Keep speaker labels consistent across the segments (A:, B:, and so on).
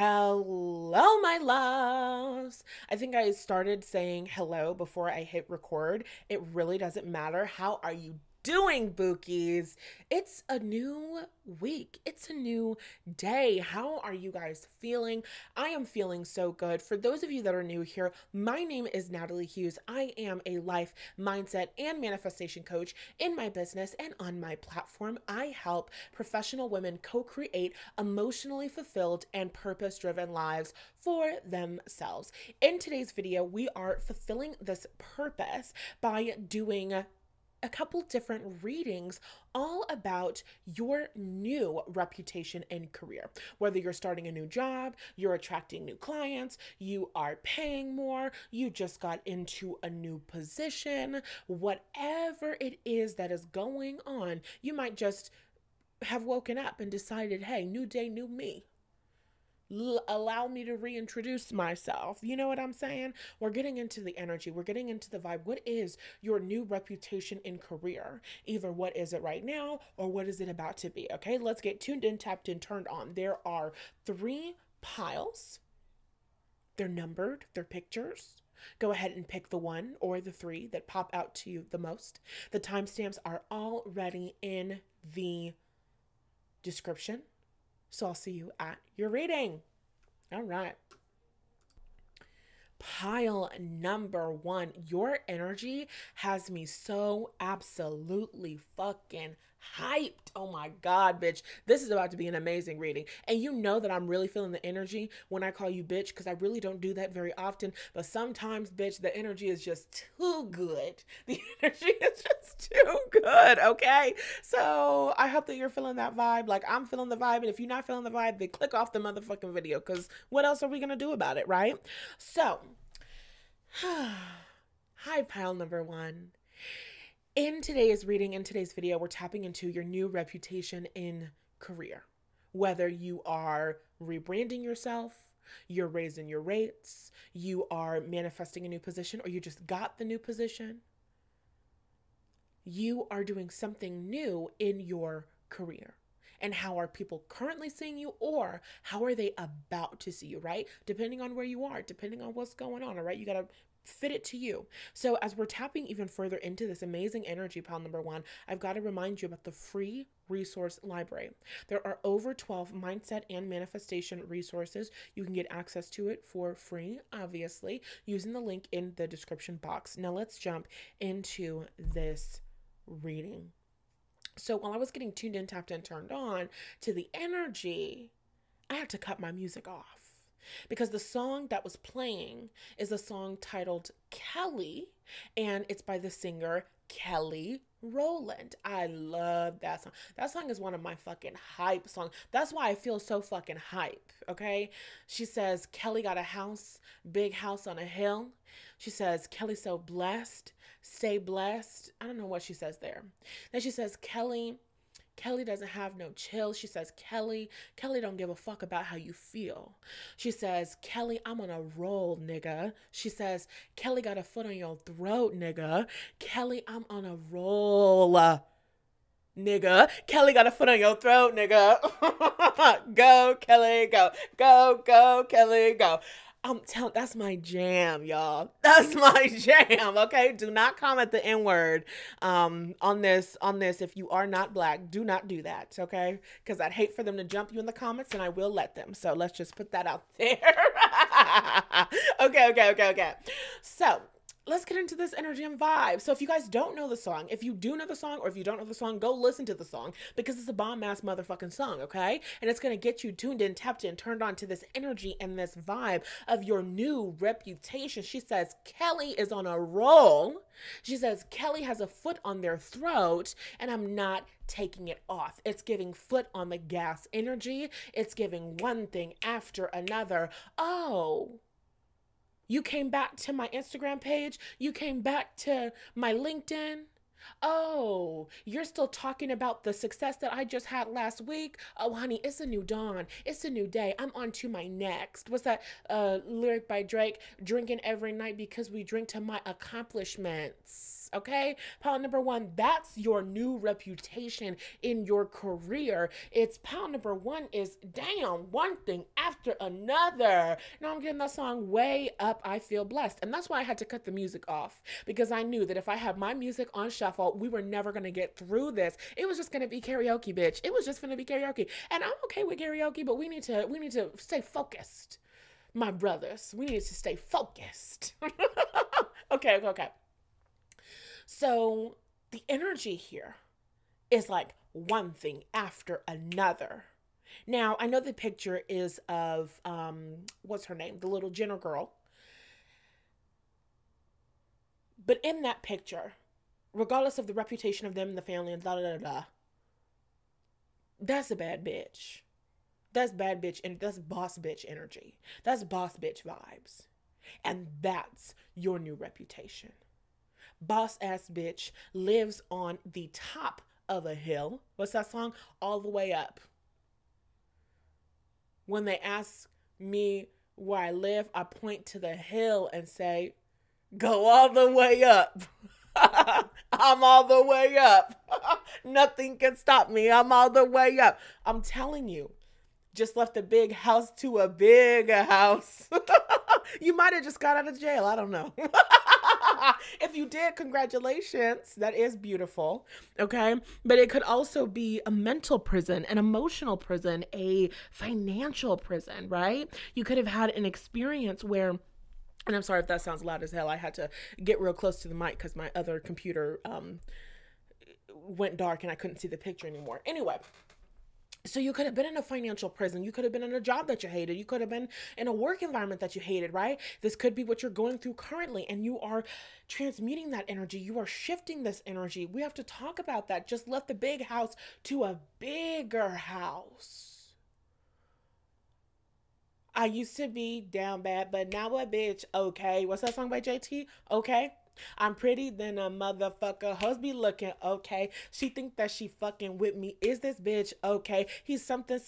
A: Hello, my loves. I think I started saying hello before I hit record. It really doesn't matter. How are you doing, Bookies? It's a new week. It's a new day. How are you guys feeling? I am feeling so good. For those of you that are new here, my name is Natalie Hughes. I am a life, mindset, and manifestation coach in my business and on my platform. I help professional women co-create emotionally fulfilled and purpose-driven lives for themselves. In today's video, we are fulfilling this purpose by doing a couple different readings all about your new reputation and career. Whether you're starting a new job, you're attracting new clients, you are paying more, you just got into a new position, whatever it is that is going on, you might just have woken up and decided, hey, new day, new me. Allow me to reintroduce myself. You know what I'm saying? We're getting into the energy. We're getting into the vibe. What is your new reputation in career? Either what is it right now or what is it about to be? Okay, let's get tuned in, tapped in, turned on. There are 3 piles. They're numbered. They're pictures. Go ahead and pick the 1 or the 3 that pop out to you the most. The timestamps are already in the description. So I'll see you at your reading. All right. Pile number 1. Your energy has me so absolutely fucking hyped. Oh my God, bitch. This is about to be an amazing reading. And you know that I'm really feeling the energy when I call you bitch, because I really don't do that very often. But sometimes, bitch, the energy is just too good. The energy is just too good, okay? So I hope that you're feeling that vibe. Like I'm feeling the vibe. And if you're not feeling the vibe, then click off the motherfucking video, because what else are we going to do about it, right? So, hi, pile number 1. In today's reading, in today's video, we're tapping into your new reputation in career. Whether you are rebranding yourself, you're raising your rates, you are manifesting a new position, or you just got the new position, you are doing something new in your career. And how are people currently seeing you, or how are they about to see you, right? Depending on where you are, depending on what's going on, all right? You got to fit it to you. So as we're tapping even further into this amazing energy, pile number 1, I've got to remind you about the free resource library. There are over 12 mindset and manifestation resources. You can get access to it for free, obviously, using the link in the description box. Now let's jump into this reading. So while I was getting tuned in, tapped in, turned on to the energy, I had to cut my music off. Because the song that was playing is a song titled Kelly, and it's by the singer Kelly Rowland. I love that song. That song is one of my fucking hype songs. That's why I feel so fucking hype, okay? She says, Kelly got a house, big house on a hill. She says, Kelly's so blessed, stay blessed. I don't know what she says there. Then she says, Kelly doesn't have no chill. She says, Kelly don't give a fuck about how you feel. She says, Kelly, I'm on a roll, nigga. She says, Kelly got a foot on your throat, nigga. Kelly, I'm on a roll, nigga. Kelly got a foot on your throat, nigga. Go, Kelly, go. Go, go, Kelly, go. I'm telling, that's my jam, y'all. That's my jam, okay? Do not comment the N-word on this. If you are not black, do not do that, okay? Because I'd hate for them to jump you in the comments, and I will let them. So let's just put that out there. Okay. So let's get into this energy and vibe. So if you guys don't know the song, if you do know the song, or if you don't know the song, go listen to the song, because it's a bomb-ass motherfucking song, okay? And it's going to get you tuned in, tapped in, turned on to this energy and this vibe of your new reputation. She says, Kelly is on a roll. She says, Kelly has a foot on their throat, and I'm not taking it off. It's giving foot on the gas energy. It's giving one thing after another. Oh, you came back to my Instagram page. You came back to my LinkedIn. Oh, you're still talking about the success that I just had last week? Oh, honey, it's a new dawn. It's a new day. I'm on to my next. What's that lyric by Drake? Drinking every night because we drink to my accomplishments. Okay. Pound number one, that's your new reputation in your career. It's pound number one is damn, one thing after another. Now I'm getting that song way up. I feel blessed. And that's why I had to cut the music off, because I knew that if I had my music on shuffle, we were never going to get through this. It was just going to be karaoke, bitch. It was just going to be karaoke. And I'm okay with karaoke, but we need to stay focused. My brothers, we need to stay focused. Okay. So the energy here is like one thing after another. Now, I know the picture is of, what's her name? The little Jenner girl. But in that picture, regardless of the reputation of them and the family and that's a bad bitch. That's bad bitch and that's boss bitch energy. That's boss bitch vibes. And that's your new reputation. Boss ass bitch lives on the top of a hill. What's that song? All the way up. When they ask me where I live, I point to the hill and say, go all the way up. I'm all the way up. Nothing can stop me. I'm all the way up. I'm telling you. Just left a big house to a bigger house. You might have just got out of jail. I don't know. If you did, congratulations. That is beautiful. Okay. But it could also be a mental prison, an emotional prison, a financial prison, right? You could have had an experience where, and I'm sorry if that sounds loud as hell. I had to get real close to the mic because my other computer went dark and I couldn't see the picture anymore. Anyway. So you could have been in a financial prison. You could have been in a job that you hated. You could have been in a work environment that you hated, right? This could be what you're going through currently, and you are transmuting that energy. You are shifting this energy. We have to talk about that. Just left the big house to a bigger house. I used to be down bad, but now a bitch, okay. What's that song by JT? Okay. I'm pretty than a motherfucker. Hoes be looking okay. She think that she fucking with me. Is this bitch okay? He's something.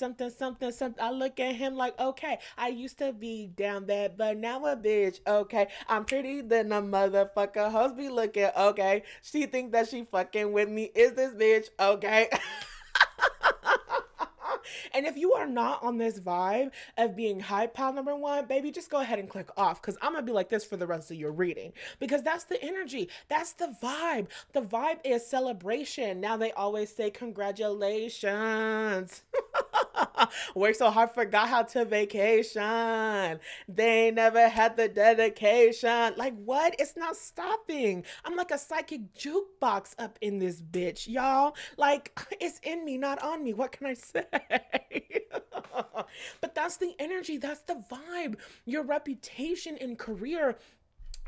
A: I look at him like, okay. I used to be down bad, but now a bitch, okay. I'm pretty than a motherfucker. Hoes be looking okay. She think that she fucking with me. Is this bitch okay? And if you are not on this vibe of being high pile number one, baby, just go ahead and click off, because I'm going to be like this for the rest of your reading, because that's the energy. That's the vibe. The vibe is celebration. Now they always say congratulations. Worked so hard, forgot how to vacation. They never had the dedication. Like, what? It's not stopping. I'm like a psychic jukebox up in this bitch, y'all. Like, it's in me, not on me. What can I say? But that's the energy. That's the vibe. Your reputation in career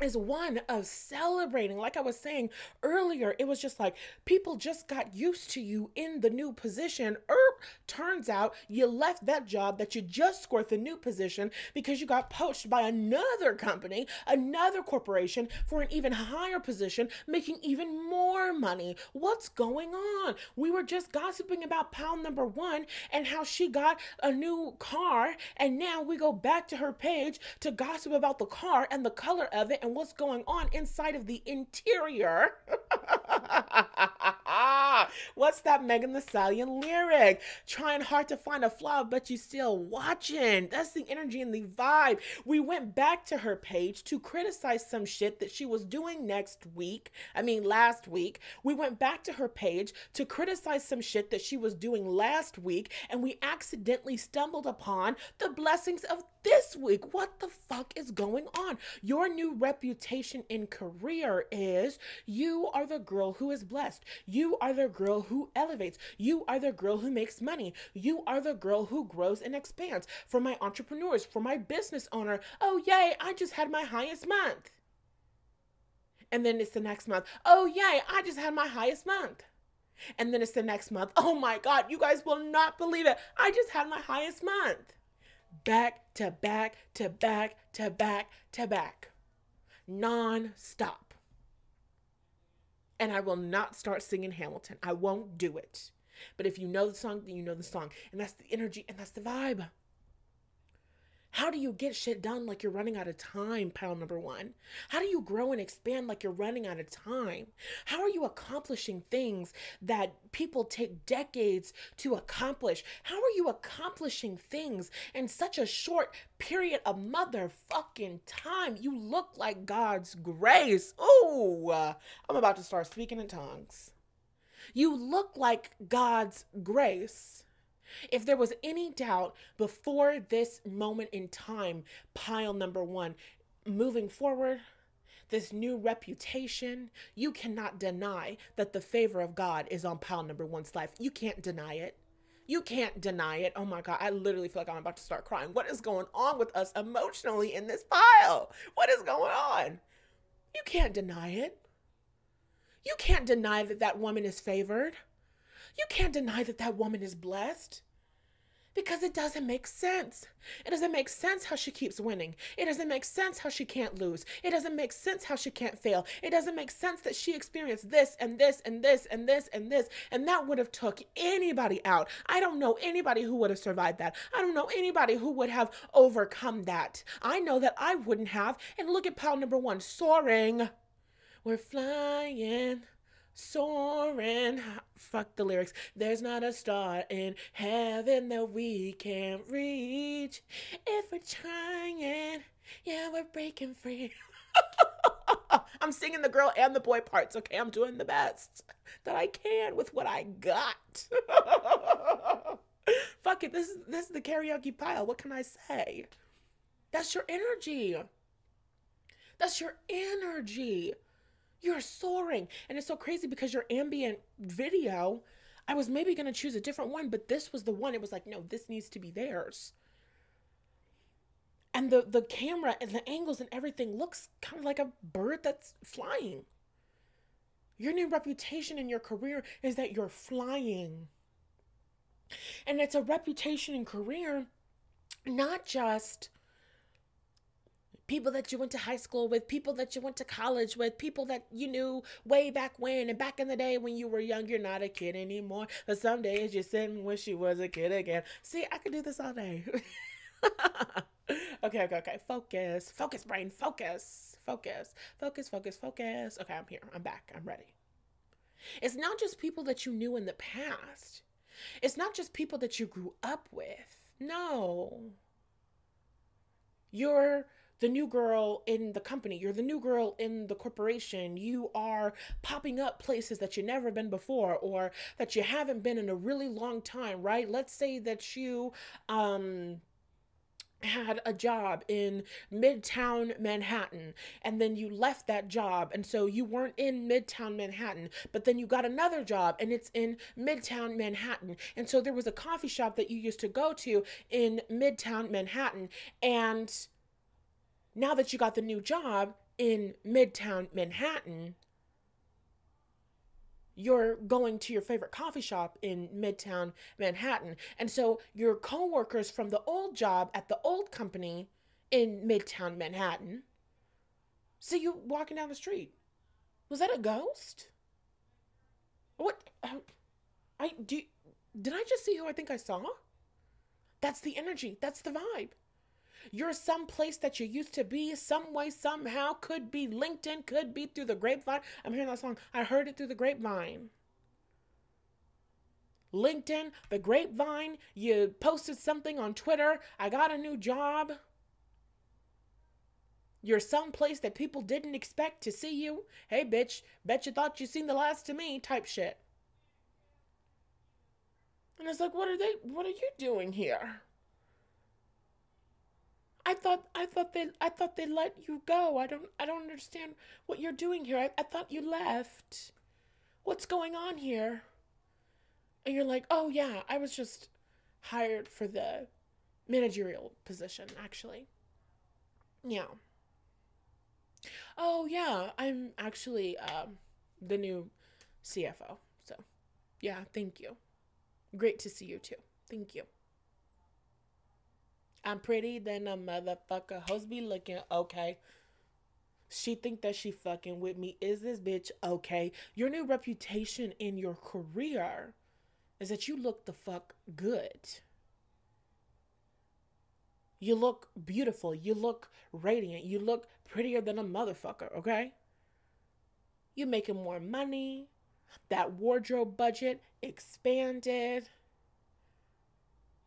A: is one of celebrating. Like I was saying earlier, it was just like people just got used to you in the new position. Turns out you left that job that you just scored the new position because you got poached by another company, another corporation for an even higher position, making even more money. What's going on? We were just gossiping about pound number one and how she got a new car, and now we go back to her page to gossip about the car and the color of it and what's going on inside of the interior. What's that Megan Thee Stallion lyric? Trying hard to find a flaw, but you still watching. That's the energy and the vibe. We went back to her page to criticize some shit that she was doing last week. We went back to her page to criticize some shit that she was doing last week, and we accidentally stumbled upon the blessings of this week. What the fuck is going on? Your new reputation in career is you are the girl who is blessed. You are the girl who elevates. You are the girl who makes money. You are the girl who grows and expands. For my entrepreneurs, for my business owner, oh yay, I just had my highest month. And then it's the next month. Oh yay, I just had my highest month. And then it's the next month. Oh my God, you guys will not believe it. I just had my highest month. Back to back to back to back to back. Non-stop. And I will not start singing Hamilton. I won't do it. But if you know the song, then you know the song. And that's the energy and that's the vibe. How do you get shit done like you're running out of time, pile number one? How do you grow and expand like you're running out of time? How are you accomplishing things that people take decades to accomplish? How are you accomplishing things in such a short period of motherfucking time? You look like God's grace. Ooh, I'm about to start speaking in tongues. You look like God's grace. If there was any doubt before this moment in time, pile number one, moving forward, this new reputation, you cannot deny that the favor of God is on pile number one's life. You can't deny it. You can't deny it. Oh my God, I literally feel like I'm about to start crying. What is going on with us emotionally in this pile? What is going on? You can't deny it. You can't deny that that woman is favored. You can't deny that that woman is blessed. Because it doesn't make sense. It doesn't make sense how she keeps winning. It doesn't make sense how she can't lose. It doesn't make sense how she can't fail. It doesn't make sense that she experienced this and this and this and this and this, and that would have took anybody out. I don't know anybody who would have survived that. I don't know anybody who would have overcome that. I know that I wouldn't have. And look at pile number one, soaring. We're flying, soaring. Fuck the lyrics. There's not a star in heaven that we can't reach. If we're trying, yeah, we're breaking free. I'm singing the girl and the boy parts, okay? I'm doing the best that I can with what I got. Fuck it. This is the karaoke pile. What can I say? That's your energy. That's your energy. You're soaring. And it's so crazy because your ambient video, I was maybe going to choose a different one, but this was the one. It was like, no, this needs to be theirs. And the camera and the angles and everything looks kind of like a bird that's flying. Your new reputation in your career is that you're flying. And it's a reputation and career, not just people that you went to high school with, people that you went to college with, people that you knew way back when, and back in the day when you were young. You're not a kid anymore, but some days you sit and wish you was a kid again. See, I could do this all day. Okay. Focus, brain, focus. Okay, I'm here. I'm back. I'm ready. It's not just people that you knew in the past. It's not just people that you grew up with. No. You're the new girl in the company. You're the new girl in the corporation. You are popping up places that you've never been before, or that you haven't been in a really long time, right? Let's say that you had a job in Midtown Manhattan, and then you left that job, and so you weren't in Midtown Manhattan, but then you got another job and it's in Midtown Manhattan, and so there was a coffee shop that you used to go to in Midtown Manhattan, and now that you got the new job in Midtown Manhattan, you're going to your favorite coffee shop in Midtown Manhattan. And so your coworkers from the old job at the old company in Midtown Manhattan see you walking down the street. Was that a ghost? What? Did I just see who I think I saw? That's the energy. That's the vibe. You're someplace that you used to be, some way, somehow. Could be LinkedIn, could be through the grapevine. I'm hearing that song. I heard it through the grapevine. LinkedIn, the grapevine. You posted something on Twitter. I got a new job. You're someplace that people didn't expect to see you. Hey, bitch, bet you thought you seen the last of me type shit. And it's like, what are you doing here? I thought they let you go. I don't understand what you're doing here. I thought you left. What's going on here? And you're like, oh yeah, I was just hired for the managerial position, actually. Yeah. Oh yeah, I'm actually the new CFO. So yeah, thank you. Great to see you too. Thank you. I'm pretty than a motherfucker. Hoes be looking okay. She think that she fucking with me. Is this bitch okay? Your new reputation in your career is that you look the fuck good. You look beautiful. You look radiant. You look prettier than a motherfucker, okay? You making more money. That wardrobe budget expanded.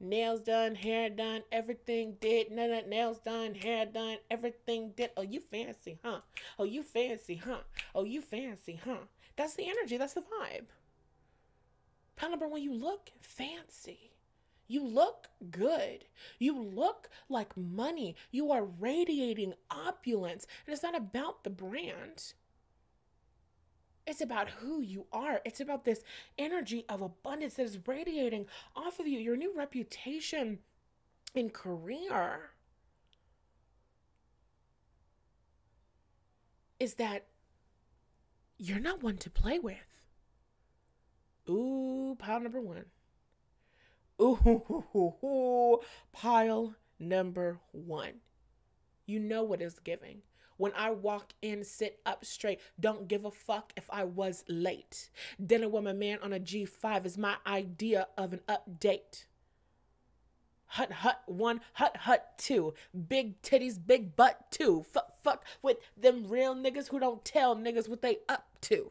A: Nails done, hair done, everything did. Nails done, hair done, everything did. Oh, you fancy, huh? Oh, you fancy, huh? Oh, you fancy, huh? That's the energy. That's the vibe. Pile number one, you look fancy. You look good. You look like money. You are radiating opulence. And it's not about the brand. It's about who you are. It's about this energy of abundance that is radiating off of you. Your new reputation in career is that you're not one to play with. Ooh, pile number one. Ooh, pile number one. You know what is giving. When I walk in, sit up straight. Don't give a fuck if I was late. Dinner with my man on a G5 is my idea of an update. Hut hut one, hut two. Big titties, big butt two. Fuck with them real niggas who don't tell niggas what they up to.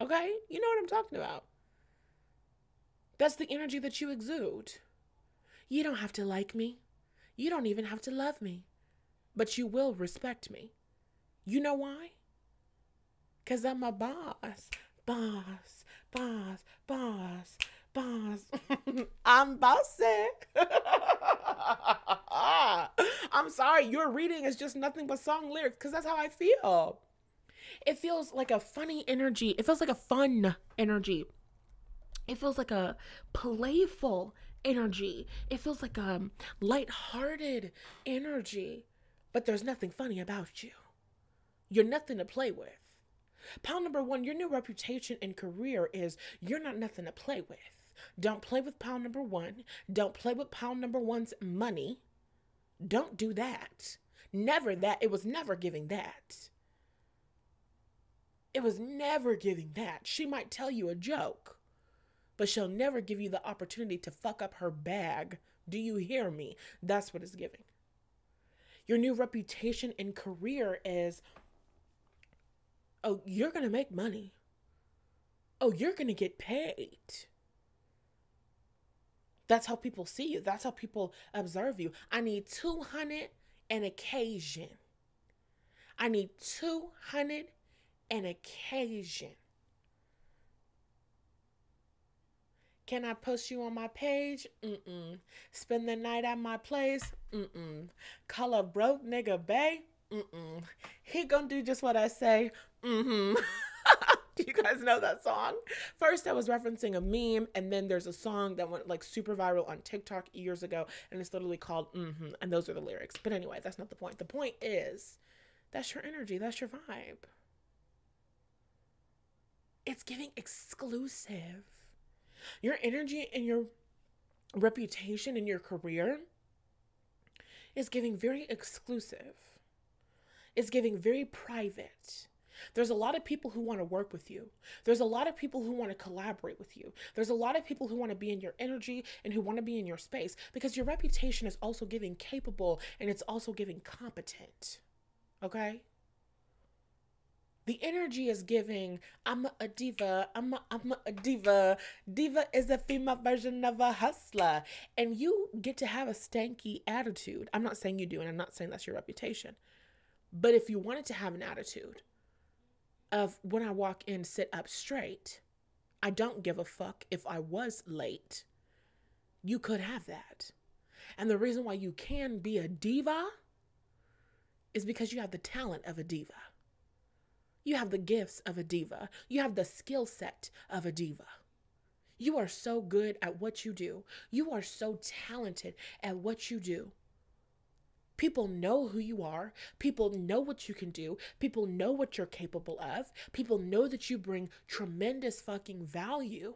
A: Okay? You know what I'm talking about. That's the energy that you exude. You don't have to like me. You don't even have to love me. But you will respect me. You know why? Because I'm a boss. Boss. Boss. Boss. Boss. I'm bossy. I'm sorry. Your reading is just nothing but song lyrics because that's how I feel. It feels like a funny energy. It feels like a fun energy. It feels like a playful energy. It feels like a lighthearted energy. But there's nothing funny about you. You're nothing to play with. Pile number one, your new reputation and career is you're not nothing to play with. Don't play with pile number one. Don't play with pile number one's money. Don't do that. Never that. It was never giving that. It was never giving that. She might tell you a joke, but she'll never give you the opportunity to fuck up her bag. Do you hear me? That's what it's giving. Your new reputation and career is, oh, you're going to make money. Oh, you're going to get paid. That's how people see you. That's how people observe you. I need 200 an occasion. I need 200 an occasion. Can I post you on my page? Mm-mm. Spend the night at my place? Mm-mm. Call a broke nigga bae? Mm-mm. He gonna do just what I say? Mm-hmm. Do you guys know that song? First, I was referencing a meme, and then there's a song that went like super viral on TikTok years ago, and it's literally called Mm-hmm. And those are the lyrics. But anyway, that's not the point. The point is, that's your energy. That's your vibe. It's giving exclusive. Your energy and your reputation and your career is giving very exclusive. It's giving very private. There's a lot of people who want to work with you. There's a lot of people who want to collaborate with you. There's a lot of people who want to be in your energy and who want to be in your space because your reputation is also giving capable and it's also giving competent. Okay? The energy is giving, I'm a diva, I'm a diva. Diva is a female version of a hustler. And you get to have a stanky attitude. I'm not saying you do, and I'm not saying that's your reputation. But if you wanted to have an attitude of when I walk in, sit up straight, I don't give a fuck if I was late, you could have that. And the reason why you can be a diva is because you have the talent of a diva. You have the gifts of a diva. You have the skill set of a diva. You are so good at what you do. You are so talented at what you do. People know who you are. People know what you can do. People know what you're capable of. People know that you bring tremendous fucking value.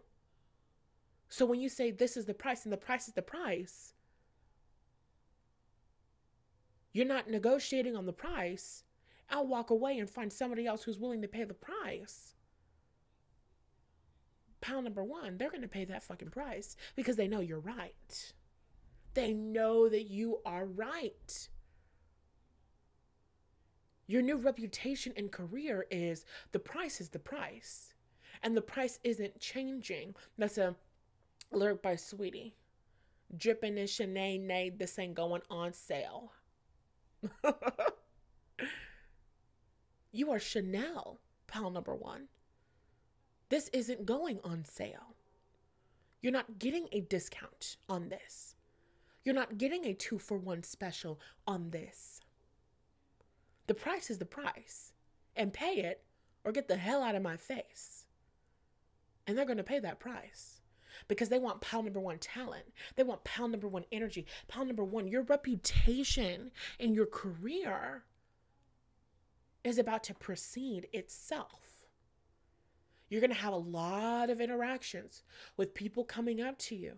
A: So when you say this is the price and the price is the price, you're not negotiating on the price. I'll walk away and find somebody else who's willing to pay the price. Pile number one, they're going to pay that fucking price because they know you're right. They know that you are right. Your new reputation and career is the price is the price. And the price isn't changing. That's a lyric by Sweetie. Dripping in Sinead, this ain't going on sale. You are Chanel, pal number one. This isn't going on sale. You're not getting a discount on this. You're not getting a 2-for-1 special on this. The price is the price. And pay it or get the hell out of my face. And they're going to pay that price. Because they want pile number one talent. They want pile number one energy. Pile number one, your reputation in your career is about to precede itself. You're going to have a lot of interactions with people coming up to you.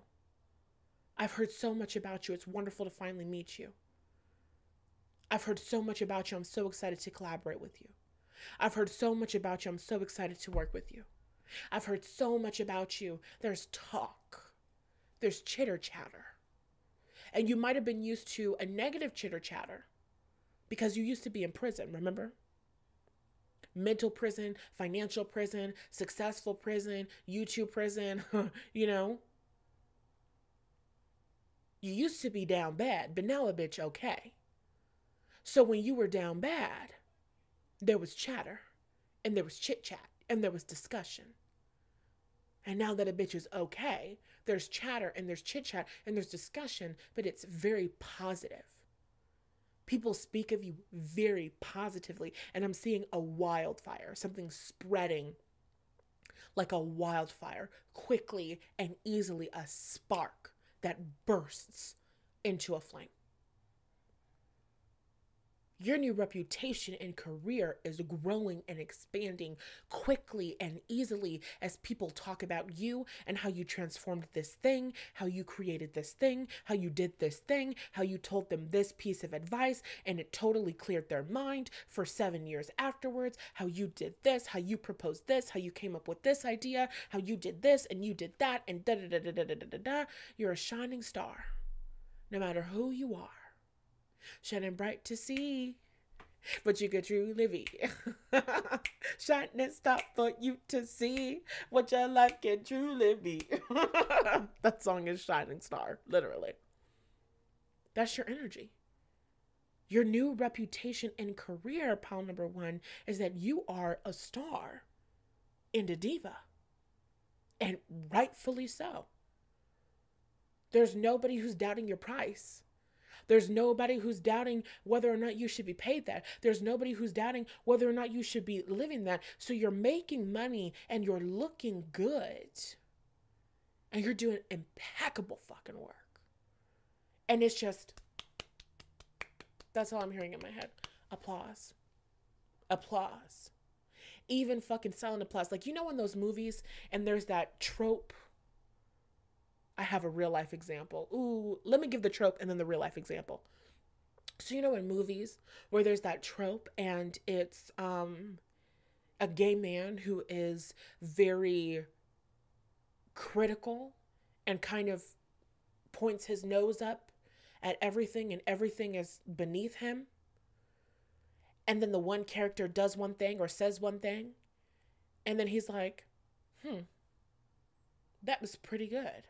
A: I've heard so much about you. It's wonderful to finally meet you. I've heard so much about you. I'm so excited to collaborate with you. I've heard so much about you. I'm so excited to work with you. I've heard so much about you. There's talk. There's chitter chatter. And you might have been used to a negative chitter chatter because you used to be in prison, remember? Mental prison, financial prison, successful prison, YouTube prison, you know? You used to be down bad, but now a bitch okay. So when you were down bad, there was chatter, and there was chit chat, and there was discussion. And now that a bitch is okay, there's chatter, and there's chit chat, and there's discussion, but it's very positive. People speak of you very positively, and I'm seeing a wildfire, something spreading like a wildfire, quickly and easily, a spark that bursts into a flame. Your new reputation and career is growing and expanding quickly and easily as people talk about you and how you transformed this thing, how you created this thing, how you did this thing, how you told them this piece of advice and it totally cleared their mind for 7 years afterwards, how you did this, how you proposed this, how you came up with this idea, how you did this and you did that and da da da da da da da da. You're a shining star, no matter who you are. Shining bright to see, but you could truly be. Shining star for you to see what your life can truly be. That song is Shining Star, literally. That's your energy. Your new reputation and career, pile number one, is that you are a star and a diva. And rightfully so. There's nobody who's doubting your price. There's nobody who's doubting whether or not you should be paid that. There's nobody who's doubting whether or not you should be living that. So you're making money and you're looking good. And you're doing impeccable fucking work. And it's just, that's all I'm hearing in my head. Applause. Applause. Even fucking silent applause. Like, you know in those movies and there's that trope. I have a real life example. Ooh, let me give the trope and then the real life example. So, you know, in movies where there's that trope and it's a gay man who is very critical and kind of points his nose up at everything and everything is beneath him. And then the one character does one thing or says one thing. And then he's like, that was pretty good.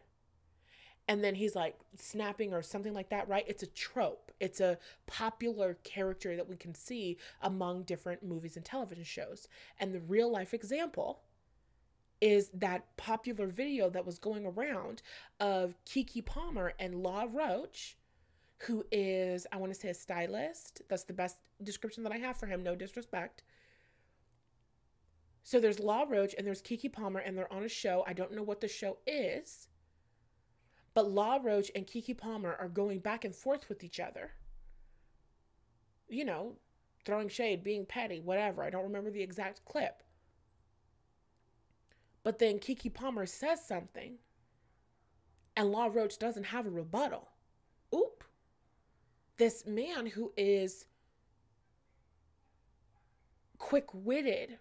A: And then he's like snapping or something like that, right? It's a trope. It's a popular character that we can see among different movies and television shows. And the real life example is that popular video that was going around of Keke Palmer and Law Roach, who is, I want to say, a stylist. That's the best description that I have for him. No disrespect. So there's Law Roach and there's Keke Palmer and they're on a show. I don't know what the show is. But Law Roach and Keke Palmer are going back and forth with each other. You know, throwing shade, being petty, whatever. I don't remember the exact clip. But then Keke Palmer says something. And Law Roach doesn't have a rebuttal. Oop. This man who is quick-witted.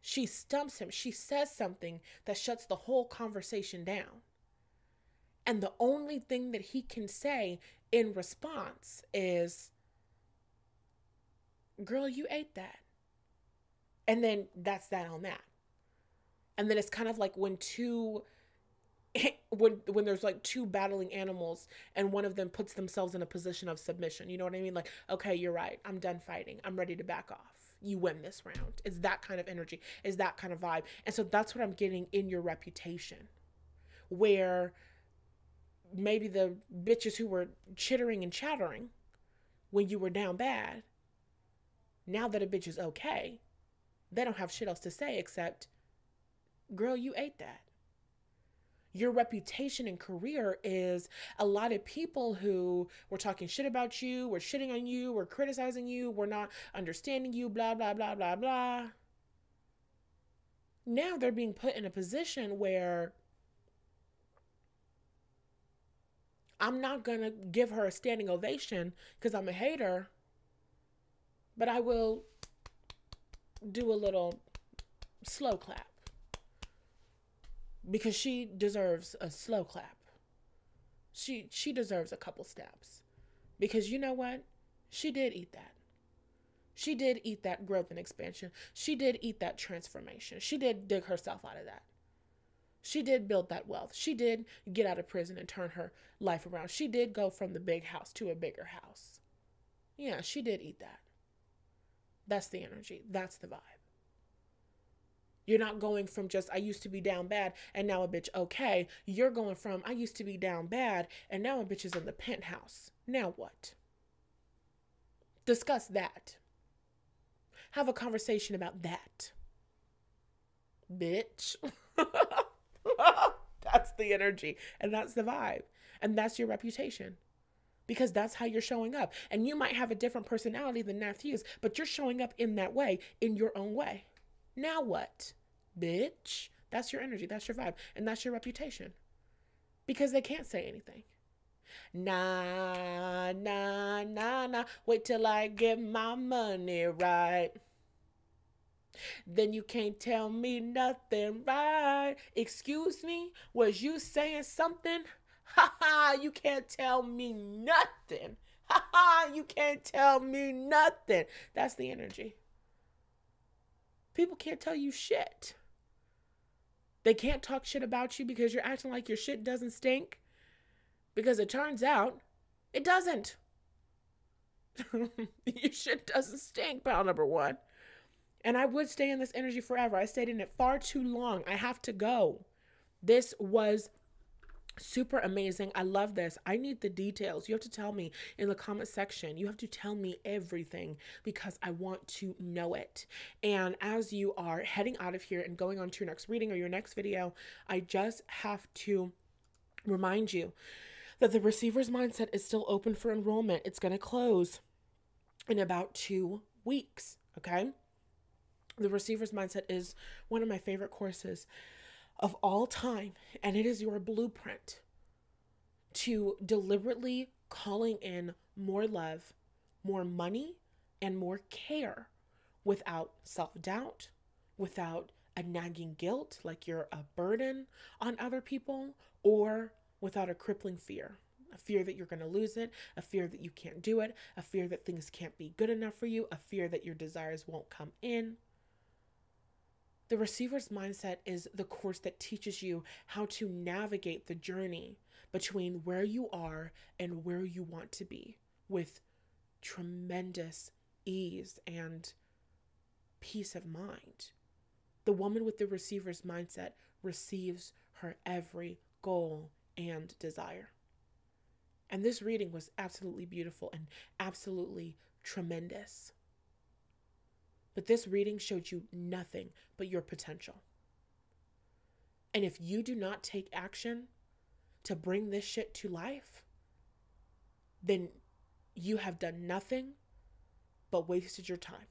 A: She stumps him. She says something that shuts the whole conversation down. And the only thing that he can say in response is, girl, you ate that. And then that's that on that. And then it's kind of like when when there's like two battling animals and one of them puts themselves in a position of submission. You know what I mean? Like, okay, you're right. I'm done fighting. I'm ready to back off. You win this round. It's that kind of energy. It's that kind of vibe. And so that's what I'm getting in your reputation. Where maybe the bitches who were chittering and chattering when you were down bad, now that a bitch is okay, they don't have shit else to say except, girl, you ate that. Your reputation and career is a lot of people who were talking shit about you, were shitting on you, were criticizing you, were not understanding you, blah, blah, blah, blah, blah. Now they're being put in a position where I'm not going to give her a standing ovation because I'm a hater, but I will do a little slow clap because she deserves a slow clap. She deserves a couple steps because you know what? She did eat that. She did eat that growth and expansion. She did eat that transformation. She did dig herself out of that. She did build that wealth. She did get out of prison and turn her life around. She did go from the big house to a bigger house. Yeah, she did eat that. That's the energy. That's the vibe. You're not going from just, I used to be down bad and now a bitch okay. You're going from, I used to be down bad and now a bitch is in the penthouse. Now what? Discuss that. Have a conversation about that. Bitch. That's the energy and that's the vibe and that's your reputation because that's how you're showing up. And you might have a different personality than Matthews, but you're showing up in that way, in your own way. Now what, bitch? That's your energy. That's your vibe. And that's your reputation because they can't say anything. Nah, nah, nah, nah. Wait till I get my money right. Then you can't tell me nothing, right? Excuse me? Was you saying something? Ha ha, you can't tell me nothing. Ha ha, you can't tell me nothing. That's the energy. People can't tell you shit. They can't talk shit about you because you're acting like your shit doesn't stink. Because it turns out it doesn't. Your shit doesn't stink, pal number one. And I would stay in this energy forever. I stayed in it far too long. I have to go. This was super amazing. I love this. I need the details. You have to tell me in the comment section. You have to tell me everything because I want to know it. And as you are heading out of here and going on to your next reading or your next video, I just have to remind you that the Receiver's Mindset is still open for enrollment. It's going to close in about 2 weeks. Okay. The Receiver's Mindset is one of my favorite courses of all time, and it is your blueprint to deliberately calling in more love, more money, and more care without self-doubt, without a nagging guilt, like you're a burden on other people, or without a crippling fear. A fear that you're going to lose it, a fear that you can't do it, a fear that things can't be good enough for you, a fear that your desires won't come in. The Receiver's Mindset is the course that teaches you how to navigate the journey between where you are and where you want to be with tremendous ease and peace of mind. The woman with the Receiver's Mindset receives her every goal and desire. And this reading was absolutely beautiful and absolutely tremendous. But this reading showed you nothing but your potential. And if you do not take action to bring this shit to life, then you have done nothing but wasted your time.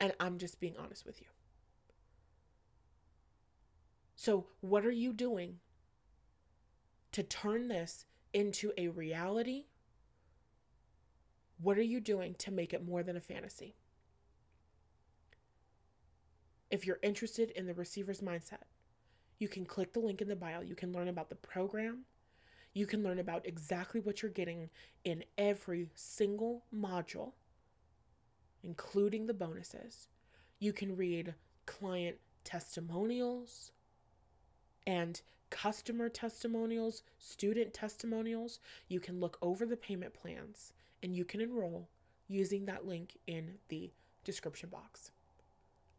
A: And I'm just being honest with you. So what are you doing to turn this into a reality? What are you doing to make it more than a fantasy? If you're interested in the Receiver's Mindset, You can click the link in the bio. You can learn about the program. You can learn about exactly what you're getting in every single module, including the bonuses. You can read client testimonials and customer testimonials, student testimonials. You can look over the payment plans and you can enroll using that link in the description box.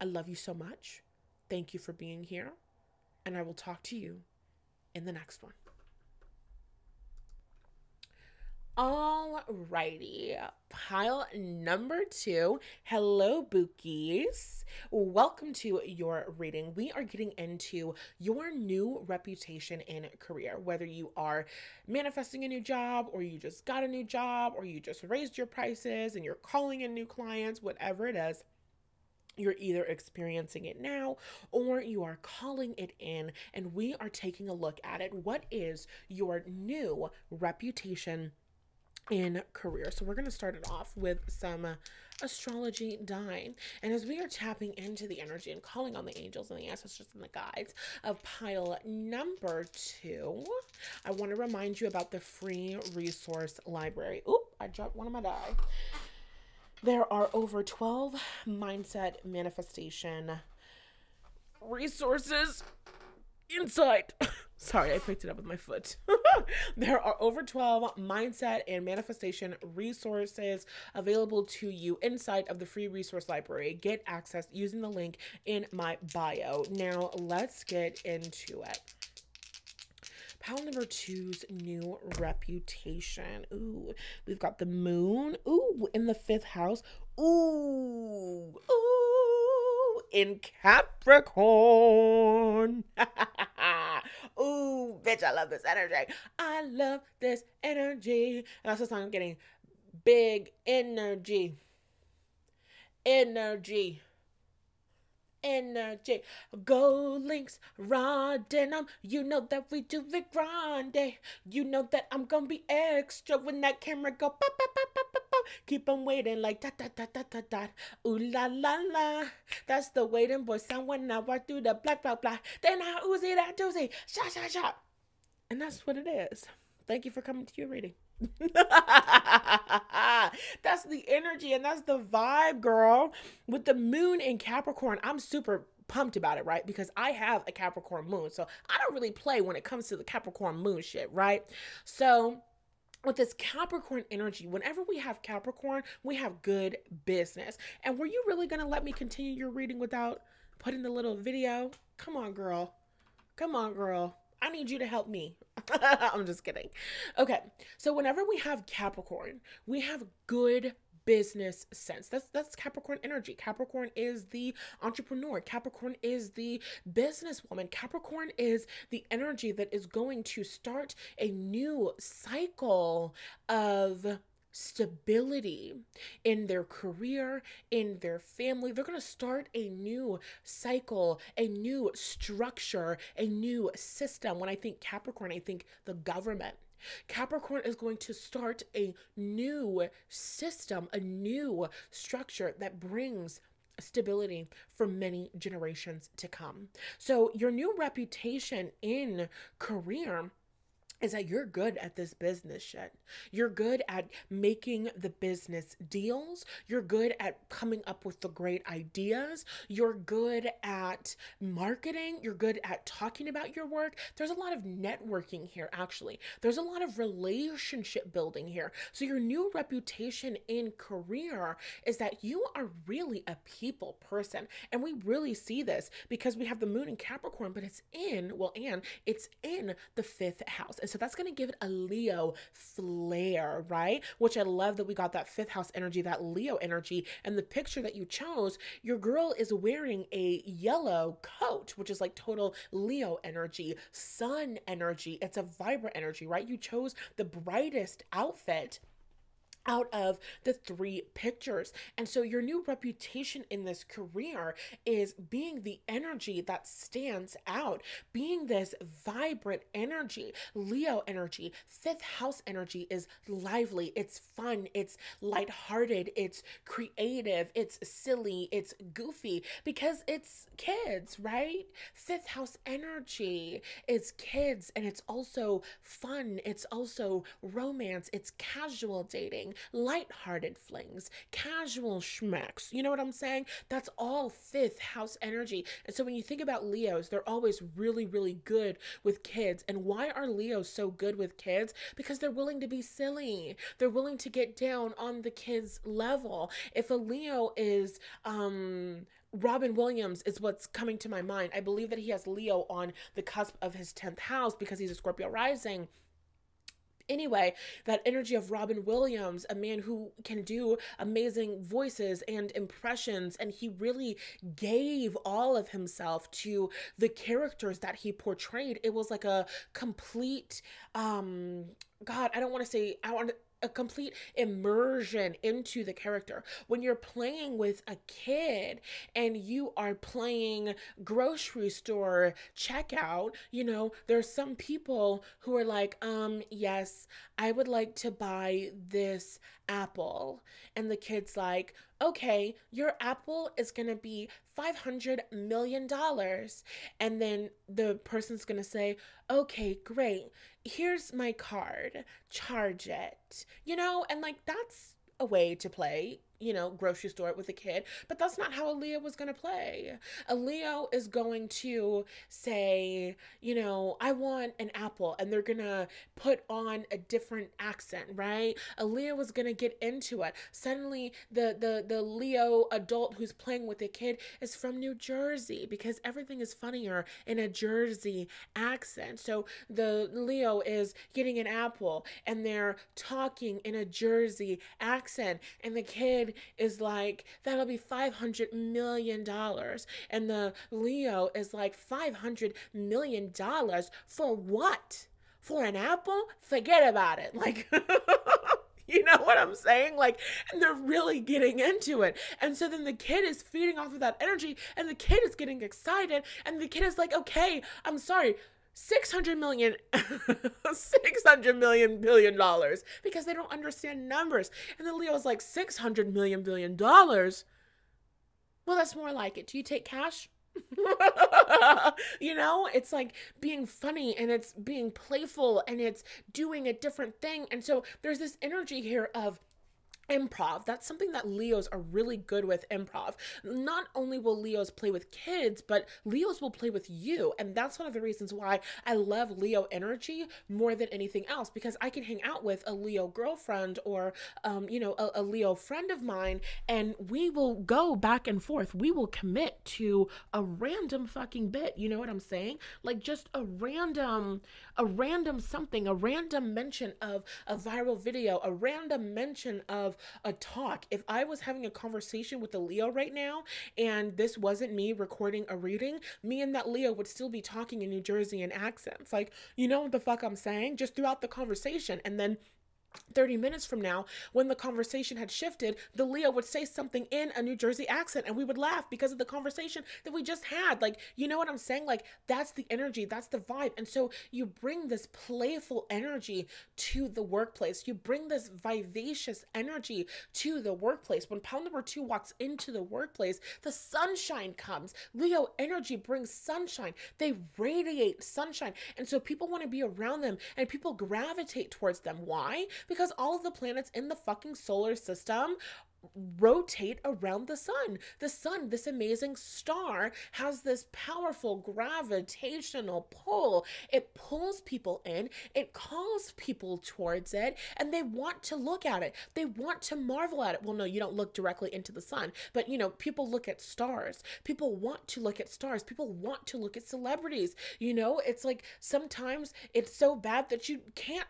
A: I love you so much. Thank you for being here, and I will talk to you in the next one. Alrighty, pile number 2. Hello, Bookies. Welcome to your reading. We are getting into your new reputation and career, whether you are manifesting a new job, or you just got a new job, or you just raised your prices and you're calling in new clients, whatever it is. You're either experiencing it now or you are calling it in, and we are taking a look at it. What is your new reputation in career? So we're going to start it off with some astrology die, and as we are tapping into the energy and calling on the angels and the ancestors and the guides of pile number 2, I want to remind you about the free resource library. Oop, I dropped one of my die. There are over 12 mindset manifestation resources inside. Sorry, I picked it up with my foot. There are over 12 mindset and manifestation resources available to you inside of the free resource library. Get access using the link in my bio. Now, let's get into it. Pile number 2's new reputation. Ooh, we've got the moon. Ooh, in the 5th house. Ooh, in Capricorn. Ooh, bitch, I love this energy. I love this energy. And that's the song I'm getting. Big energy. Energy. Go links, rod denim. You know that we do it grande. You know that I'm gonna be extra when that camera go pop, pop, pop, pop, pop, pop. Keep on waiting like da da da da da da. Ooh la la la. That's the waiting boy sound when I walk through the black, black, black. Then I oozy that doozy. Shot, shot, shot. And that's what it is. Thank you for coming to your reading. That's the energy and that's the vibe, girl. With the moon in Capricorn, I'm super pumped about it, right? Because I have a Capricorn moon, so I don't really play when it comes to the Capricorn moon shit, right? So with this Capricorn energy, whenever we have Capricorn, we have good business. And were you really gonna let me continue your reading without putting the little video? Come on, girl. Come on, girl. I need you to help me. I'm just kidding. Okay, so whenever we have Capricorn, we have good business sense. That's Capricorn energy. Capricorn is the entrepreneur. Capricorn is the businesswoman. Capricorn is the energy that is going to start a new cycle of stability in their career, in their family. They're going to start a new cycle, a new structure, a new system. When I think Capricorn, I think the government. Capricorn is going to start a new system, a new structure that brings stability for many generations to come. So your new reputation in career is that you're good at this business shit. You're good at making the business deals. You're good at coming up with the great ideas. You're good at marketing. You're good at talking about your work. There's a lot of networking here, actually. There's a lot of relationship building here. So your new reputation in career is that you are really a people person. And we really see this because we have the moon in Capricorn, but it's in the 5th house. And so that's going to give it a Leo flair, right? Which I love that we got that 5th house energy, that Leo energy. And the picture that you chose, your girl is wearing a yellow coat, which is like total Leo energy, sun energy. It's a vibrant energy, right? You chose the brightest outfit out of the three pictures. And so your new reputation in this career is being the energy that stands out, being this vibrant energy. Leo energy, fifth house energy is lively, it's fun, it's lighthearted, it's creative, it's silly, it's goofy because it's kids, right? Fifth house energy is kids, and it's also fun, it's also romance, it's casual dating, light-hearted flings, casual schmacks. You know what I'm saying? That's all fifth house energy. And so when you think about Leos, they're always really, really good with kids. And why are Leos so good with kids? Because they're willing to be silly. They're willing to get down on the kids' level. If a Leo is, Robin Williams is what's coming to my mind. I believe that he has Leo on the cusp of his 10th house because he's a Scorpio rising. Anyway, that energy of Robin Williams, a man who can do amazing voices and impressions, and he really gave all of himself to the characters that he portrayed. It was like a complete, God, I don't want to say, I want a complete immersion into the character. When you're playing with a kid and you are playing grocery store checkout, you know, there's some people who are like, yes, I would like to buy this apple. And the kid's like, okay, your apple is going to be $500 million. And then the person's going to say, okay, great. Here's my card. Charge it. You know, and like that's a way to play, you know, grocery store with a kid, but that's not how a Leo was going to play. A Leo is going to say, you know, I want an apple, and they're going to put on a different accent, right? A Leo is going to get into it. Suddenly the Leo adult who's playing with the kid is from New Jersey because everything is funnier in a Jersey accent. So the Leo is getting an apple and they're talking in a Jersey accent, and the kid is like, that'll be $500 million. And the Leo is like, $500 million for what? For an apple? Forget about it. Like, you know what I'm saying? Like, and they're really getting into it. And so then the kid is feeding off of that energy, and the kid is getting excited, and the kid is like, okay, I'm sorry, 600 million, $600 million billion dollars, because they don't understand numbers. And the Leo's like, $600 million billion dollars? Well, that's more like it. Do you take cash? You know, it's like being funny, and it's being playful, and it's doing a different thing. And so there's this energy here of improv. That's something that Leos are really good with, improv. Not only will Leos play with kids, but Leos will play with you. And that's one of the reasons why I love Leo energy more than anything else, because I can hang out with a Leo girlfriend or, you know, a Leo friend of mine, and we will go back and forth. We will commit to a random fucking bit. You know what I'm saying? Like just a random something, a random mention of a viral video, a random mention of a talk. If I was having a conversation with a Leo right now and this wasn't me recording a reading, me and that Leo would still be talking in New Jersey in accents. Like, you know what the fuck I'm saying? Just throughout the conversation. And then 30 minutes from now, when the conversation had shifted, the Leo would say something in a New Jersey accent, and we would laugh because of the conversation that we just had. Like, you know what I'm saying? Like, that's the energy, that's the vibe. And so you bring this playful energy to the workplace. You bring this vivacious energy to the workplace. When pound number 2 walks into the workplace, the sunshine comes. Leo energy brings sunshine. They radiate sunshine. And so people want to be around them, and people gravitate towards them. Why? Because all of the planets in the fucking solar system rotate around the sun. The sun, this amazing star, has this powerful gravitational pull. It pulls people in, it calls people towards it, and they want to look at it. They want to marvel at it. Well, no, you don't look directly into the sun, but you know, people look at stars. People want to look at stars. People want to look at celebrities. You know, it's like sometimes it's so bad that you can't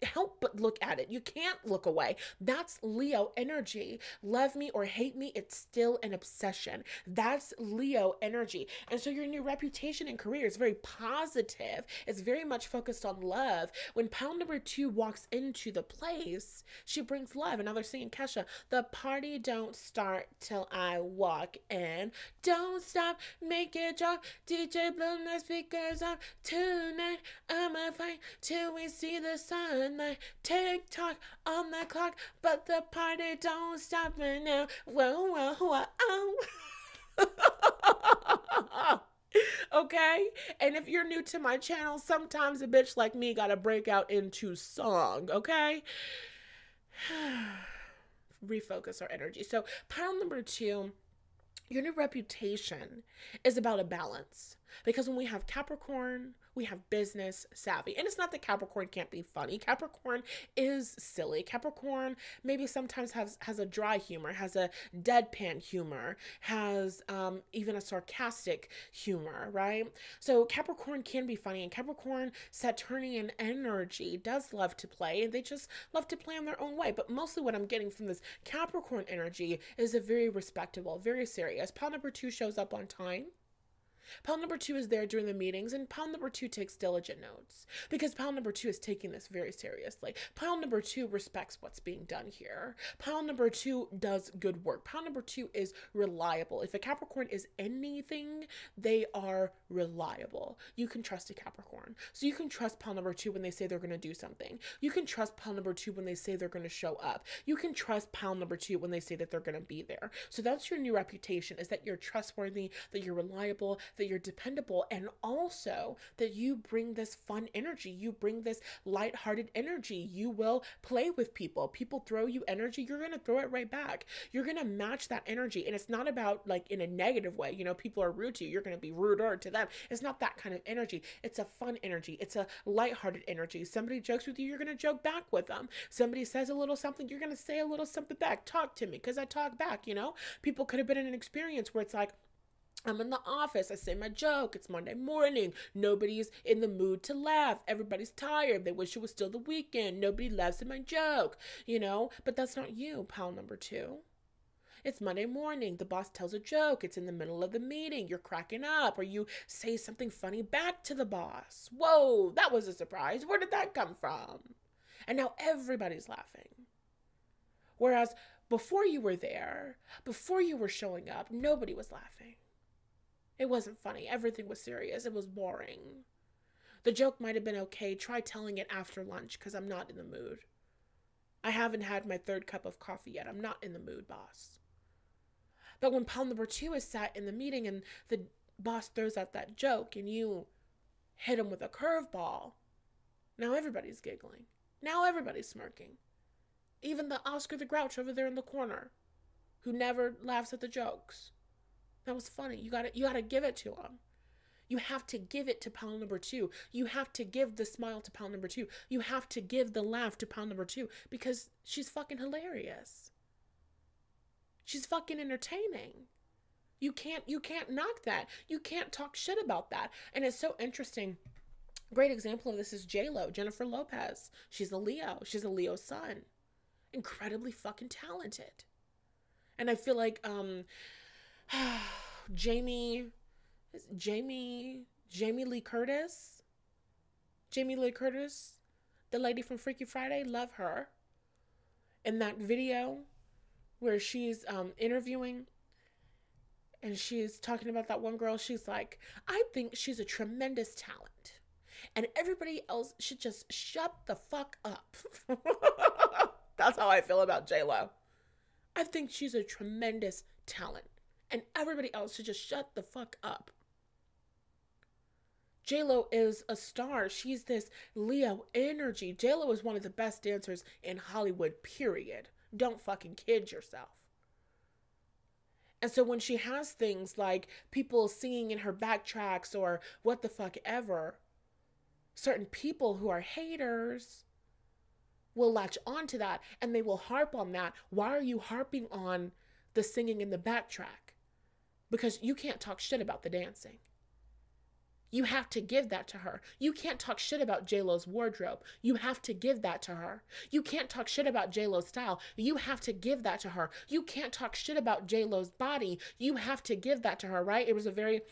A: help but look at it. You can't look away. That's Leo energy. Love me or hate me, it's still an obsession. That's Leo energy. And so your new reputation and career is very positive. It's very much focused on love. When pound number 2 walks into the place, she brings love. And now they're singing Kesha, the party don't start till I walk in. Don't stop, make it drop. DJ blow my speakers up. Tonight I'ma fight till we see the sunlight. Tick tock on the clock, but the party don't stop now. Whoa, whoa, whoa. Okay? And if you're new to my channel, sometimes a bitch like me gotta break out into song, okay? Refocus our energy. So pound number 2, your new reputation is about a balance. Because when we have Capricorn, we have business savvy. And it's not that Capricorn can't be funny. Capricorn is silly. Capricorn maybe sometimes has a dry humor, has a deadpan humor, has even a sarcastic humor, right? So Capricorn can be funny, and Capricorn Saturnian energy does love to play, and they just love to play in their own way. But mostly what I'm getting from this Capricorn energy is a very respectable, very serious. Pound number 2 shows up on time. Pound number 2 is there during the meetings, and pound number 2 takes diligent notes because pound number 2 is taking this very seriously. Pound number 2 respects what's being done here. Pound number 2 does good work. Pound number 2 is reliable. If a Capricorn is anything, they are reliable. You can trust a Capricorn. So you can trust pound number 2 when they say they're going to do something. You can trust pound number 2 when they say they're going to show up. You can trust pound number 2 when they say that they're going to be there. So that's your new reputation, is that you're trustworthy, that you're reliable, that you're dependable, and also that you bring this fun energy. You bring this lighthearted energy. You will play with people. People throw you energy, you're going to throw it right back. You're going to match that energy. And it's not about like in a negative way, you know, people are rude to you, you're going to be ruder to them. It's not that kind of energy. It's a fun energy. It's a lighthearted energy. Somebody jokes with you, you're going to joke back with them. Somebody says a little something, you're going to say a little something back. Talk to me because I talk back, you know. People could have been in an experience where it's like, I'm in the office, I say my joke, it's Monday morning, nobody's in the mood to laugh, everybody's tired, they wish it was still the weekend, nobody laughs at my joke, you know, but that's not you, pound number 2. It's Monday morning, the boss tells a joke, it's in the middle of the meeting, you're cracking up, or you say something funny back to the boss. Whoa, that was a surprise, where did that come from? And now everybody's laughing. Whereas before you were there, before you were showing up, nobody was laughing. It wasn't funny. Everything was serious. It was boring. The joke might have been okay. Try telling it after lunch because I'm not in the mood. I haven't had my 3rd cup of coffee yet. I'm not in the mood, boss. But when pound number 2 is sat in the meeting and the boss throws out that joke and you hit him with a curveball, now everybody's giggling. Now everybody's smirking. Even the Oscar the Grouch over there in the corner who never laughs at the jokes. That was funny. You gotta give it to him. You have to give it to pound number 2. You have to give the smile to pound number 2. You have to give the laugh to pound number 2 because she's fucking hilarious. She's fucking entertaining. You can't knock that. You can't talk shit about that. And it's so interesting. Great example of this is J-Lo, Jennifer Lopez. She's a Leo. She's a Leo sun. Incredibly fucking talented. And I feel like Jamie Lee Curtis, the lady from Freaky Friday, love her. In that video where she's interviewing and she's talking about that one girl, she's like, I think she's a tremendous talent and everybody else should just shut the fuck up. That's how I feel about J-Lo. I think she's a tremendous talent and everybody else should just shut the fuck up. J-Lo is a star. She's this Leo energy. J-Lo is one of the best dancers in Hollywood, period. Don't fucking kid yourself. And so when she has things like people singing in her backtracks or what the fuck ever, certain people who are haters will latch onto that and they will harp on that. Why are you harping on the singing in the backtrack? Because you can't talk shit about the dancing. You have to give that to her. You can't talk shit about J-Lo's wardrobe. You have to give that to her. You can't talk shit about J-Lo's style. You have to give that to her. You can't talk shit about J-Lo's body. You have to give that to her, right? It was a very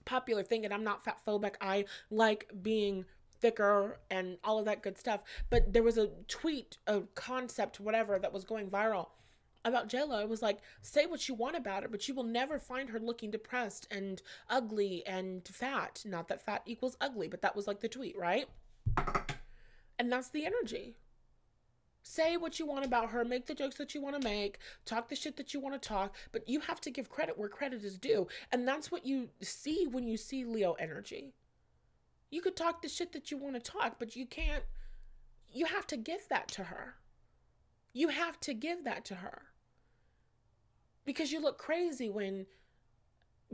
A: popular thing, and I'm not fat phobic. I like being thicker and all of that good stuff. But there was a tweet, a concept, whatever, that was going viral about J-Lo. It was like, say what you want about her, but you will never find her looking depressed and ugly and fat. Not that fat equals ugly, but that was like the tweet, right? And that's the energy. Say what you want about her, make the jokes that you want to make, talk the shit that you want to talk, but you have to give credit where credit is due. And that's what you see when you see Leo energy. You could talk the shit that you want to talk, but you can't, you have to give that to her. You have to give that to her. Because you look crazy when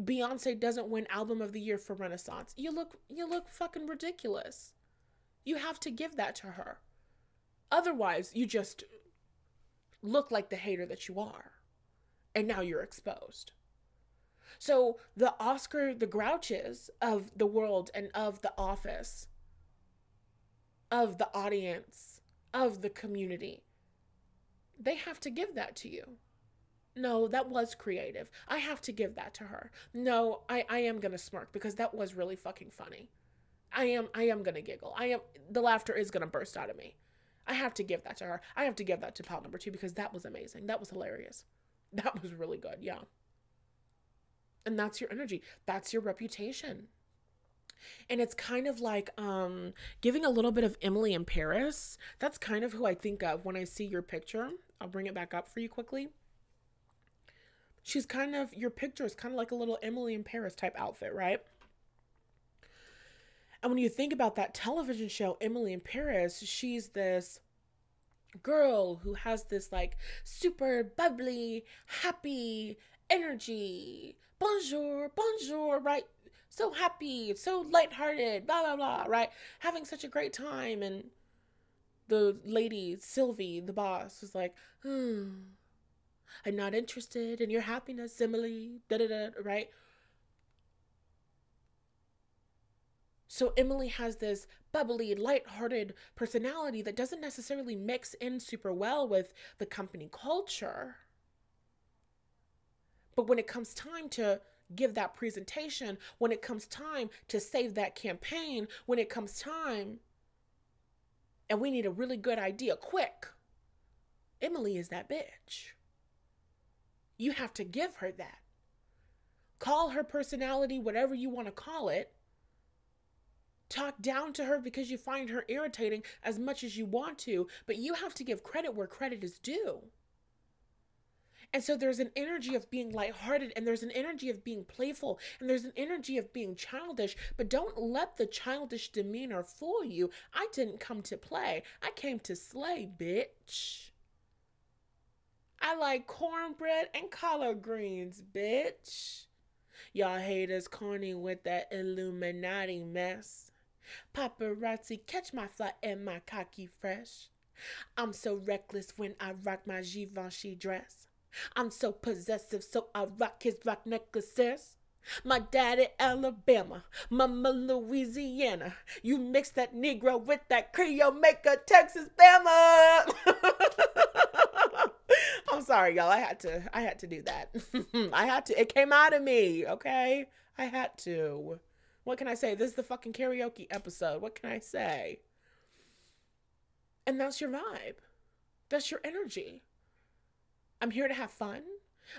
A: Beyonce doesn't win Album of the Year for Renaissance. You look fucking ridiculous. You have to give that to her. Otherwise, you just look like the hater that you are. And now you're exposed. So the Oscar, the Grouches of the world and of the office, of the audience, of the community, they have to give that to you. No, that was creative. I have to give that to her. No, I am going to smirk because that was really fucking funny. I am going to giggle. The laughter is going to burst out of me. I have to give that to her. I have to give that to pal number 2 because that was amazing. That was hilarious. That was really good. Yeah. And that's your energy. That's your reputation. And it's kind of like giving a little bit of Emily in Paris. That's kind of who I think of when I see your picture. I'll bring it back up for you quickly. She's kind of, your picture is kind of like a little Emily in Paris type outfit, right? And when you think about that television show, Emily in Paris, she's this girl who has this like super bubbly, happy energy. Bonjour, bonjour, right? So happy, so lighthearted, blah, blah, blah, right? Having such a great time. And the lady, Sylvie, the boss, is like, I'm not interested in your happiness, Emily, da-da-da, right? So Emily has this bubbly, lighthearted personality that doesn't necessarily mix in super well with the company culture. But when it comes time to give that presentation, when it comes time to save that campaign, when it comes time and we need a really good idea quick, Emily is that bitch. You have to give her that. Call her personality whatever you want to call it. Talk down to her because you find her irritating as much as you want to, but you have to give credit where credit is due. And so there's an energy of being lighthearted, and there's an energy of being playful, and there's an energy of being childish, but don't let the childish demeanor fool you. I didn't come to play. I came to slay, bitch. I like cornbread and collard greens, bitch. Y'all haters corny with that Illuminati mess. Paparazzi, catch my fly and my cocky fresh. I'm so reckless when I rock my Givenchy dress. I'm so possessive, so I rock his rock necklaces. My daddy Alabama, mama Louisiana. You mix that Negro with that Creole, make a Texas Bama. I'm sorry, y'all. I had to do that. It came out of me, okay? I had to. What can I say? This is the fucking karaoke episode. What can I say? And that's your vibe. That's your energy. I'm here to have fun.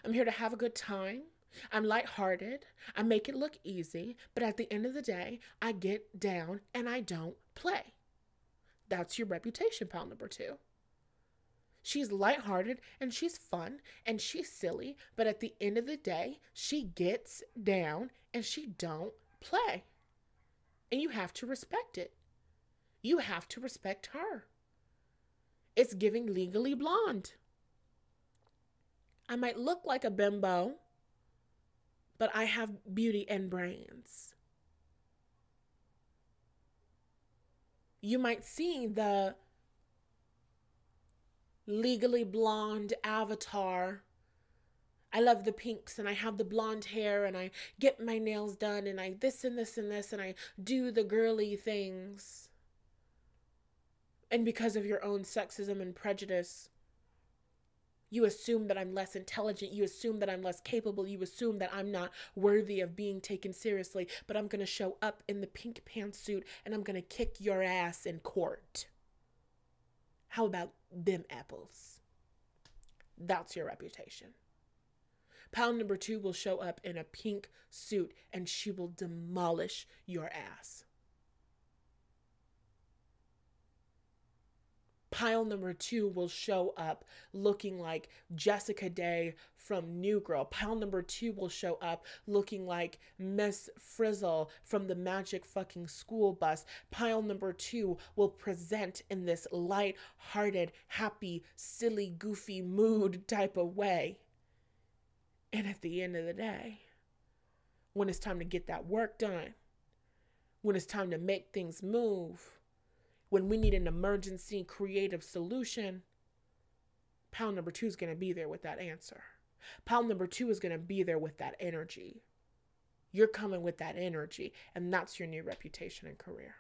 A: I'm here to have a good time. I'm lighthearted. I make it look easy. But at the end of the day, I get down and I don't play. That's your reputation, pal number 2. She's lighthearted and she's fun and she's silly. But at the end of the day, she gets down and she don't play. And you have to respect it. You have to respect her. It's giving Legally Blonde. I might look like a bimbo, but I have beauty and brains. You might see the Legally Blonde avatar I love the pinks and I have the blonde hair and I get my nails done and I this and this and this and I do the girly things. And because of your own sexism and prejudice, you assume that I'm less intelligent. You assume that I'm less capable. You assume that I'm not worthy of being taken seriously. But I'm going to show up in the pink pantsuit and I'm going to kick your ass in court. How about them apples? That's your reputation. Pile number 2 will show up in a pink suit and she will demolish your ass. Pile number 2 will show up looking like Jessica Day from New Girl. Pile number 2 will show up looking like Miss Frizzle from the Magic fucking School Bus. Pile number 2 will present in this light-hearted, happy, silly, goofy mood type of way. And at the end of the day, when it's time to get that work done, when it's time to make things move, when we need an emergency creative solution, pile number 2 is going to be there with that answer. Pile number 2 is going to be there with that energy. You're coming with that energy, and that's your new reputation and career.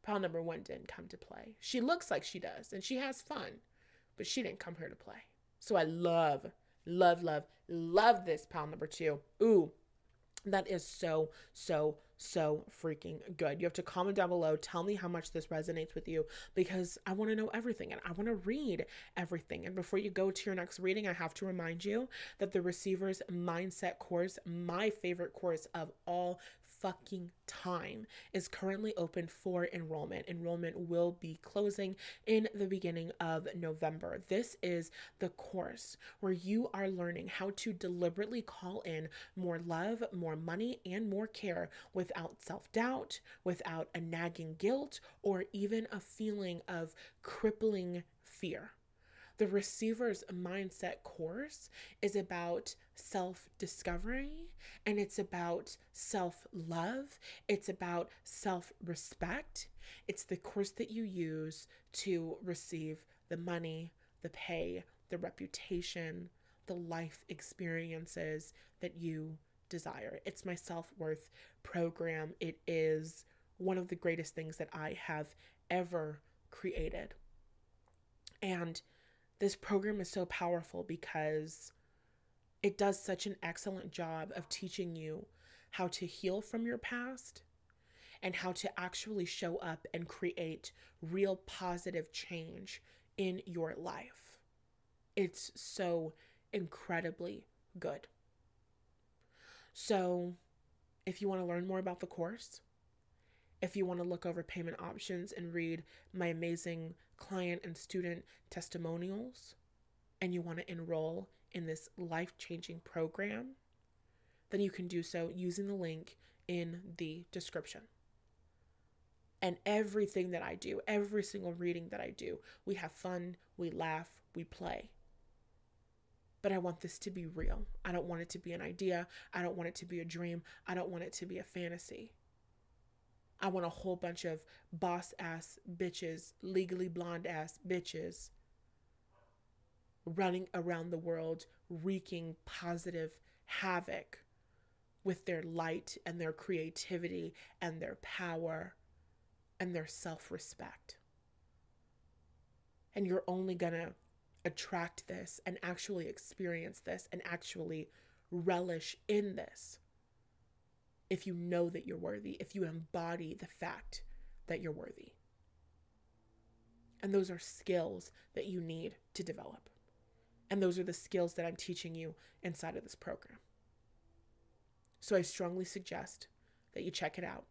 A: Pile number 1 didn't come to play. She looks like she does, and she has fun, but she didn't come here to play. So I love this pile number 2. Ooh, that is so freaking good. You have to comment down below. Tell me how much this resonates with you, because I want to know everything and I want to read everything. And before you go to your next reading, I have to remind you that the Receiver's Mindset course, my favorite course of all fucking time, is currently open for enrollment. Enrollment will be closing in the beginning of November. This is the course where you are learning how to deliberately call in more love, more money, and more care without self-doubt, without a nagging guilt, or even a feeling of crippling fear. The Receiver's Mindset course is about self-discovery, and it's about self-love. It's about self-respect. It's the course that you use to receive the money, the pay, the reputation, the life experiences that you desire. It's my self-worth program. It is one of the greatest things that I have ever created. And this program is so powerful because it does such an excellent job of teaching you how to heal from your past and how to actually show up and create real positive change in your life. It's so incredibly good. So if you want to learn more about the course, if you want to look over payment options and read my amazing client and student testimonials, and you want to enroll in this life-changing program, then you can do so using the link in the description. And everything that I do, every single reading that I do, we have fun, we laugh, we play. But I want this to be real. I don't want it to be an idea. I don't want it to be a dream. I don't want it to be a fantasy. I want a whole bunch of boss ass bitches, legally blonde ass bitches running around the world, wreaking positive havoc with their light and their creativity and their power and their self-respect. And you're only gonna attract this and actually experience this and actually relish in this if you know that you're worthy, if you embody the fact that you're worthy. And those are skills that you need to develop. And those are the skills that I'm teaching you inside of this program. So I strongly suggest that you check it out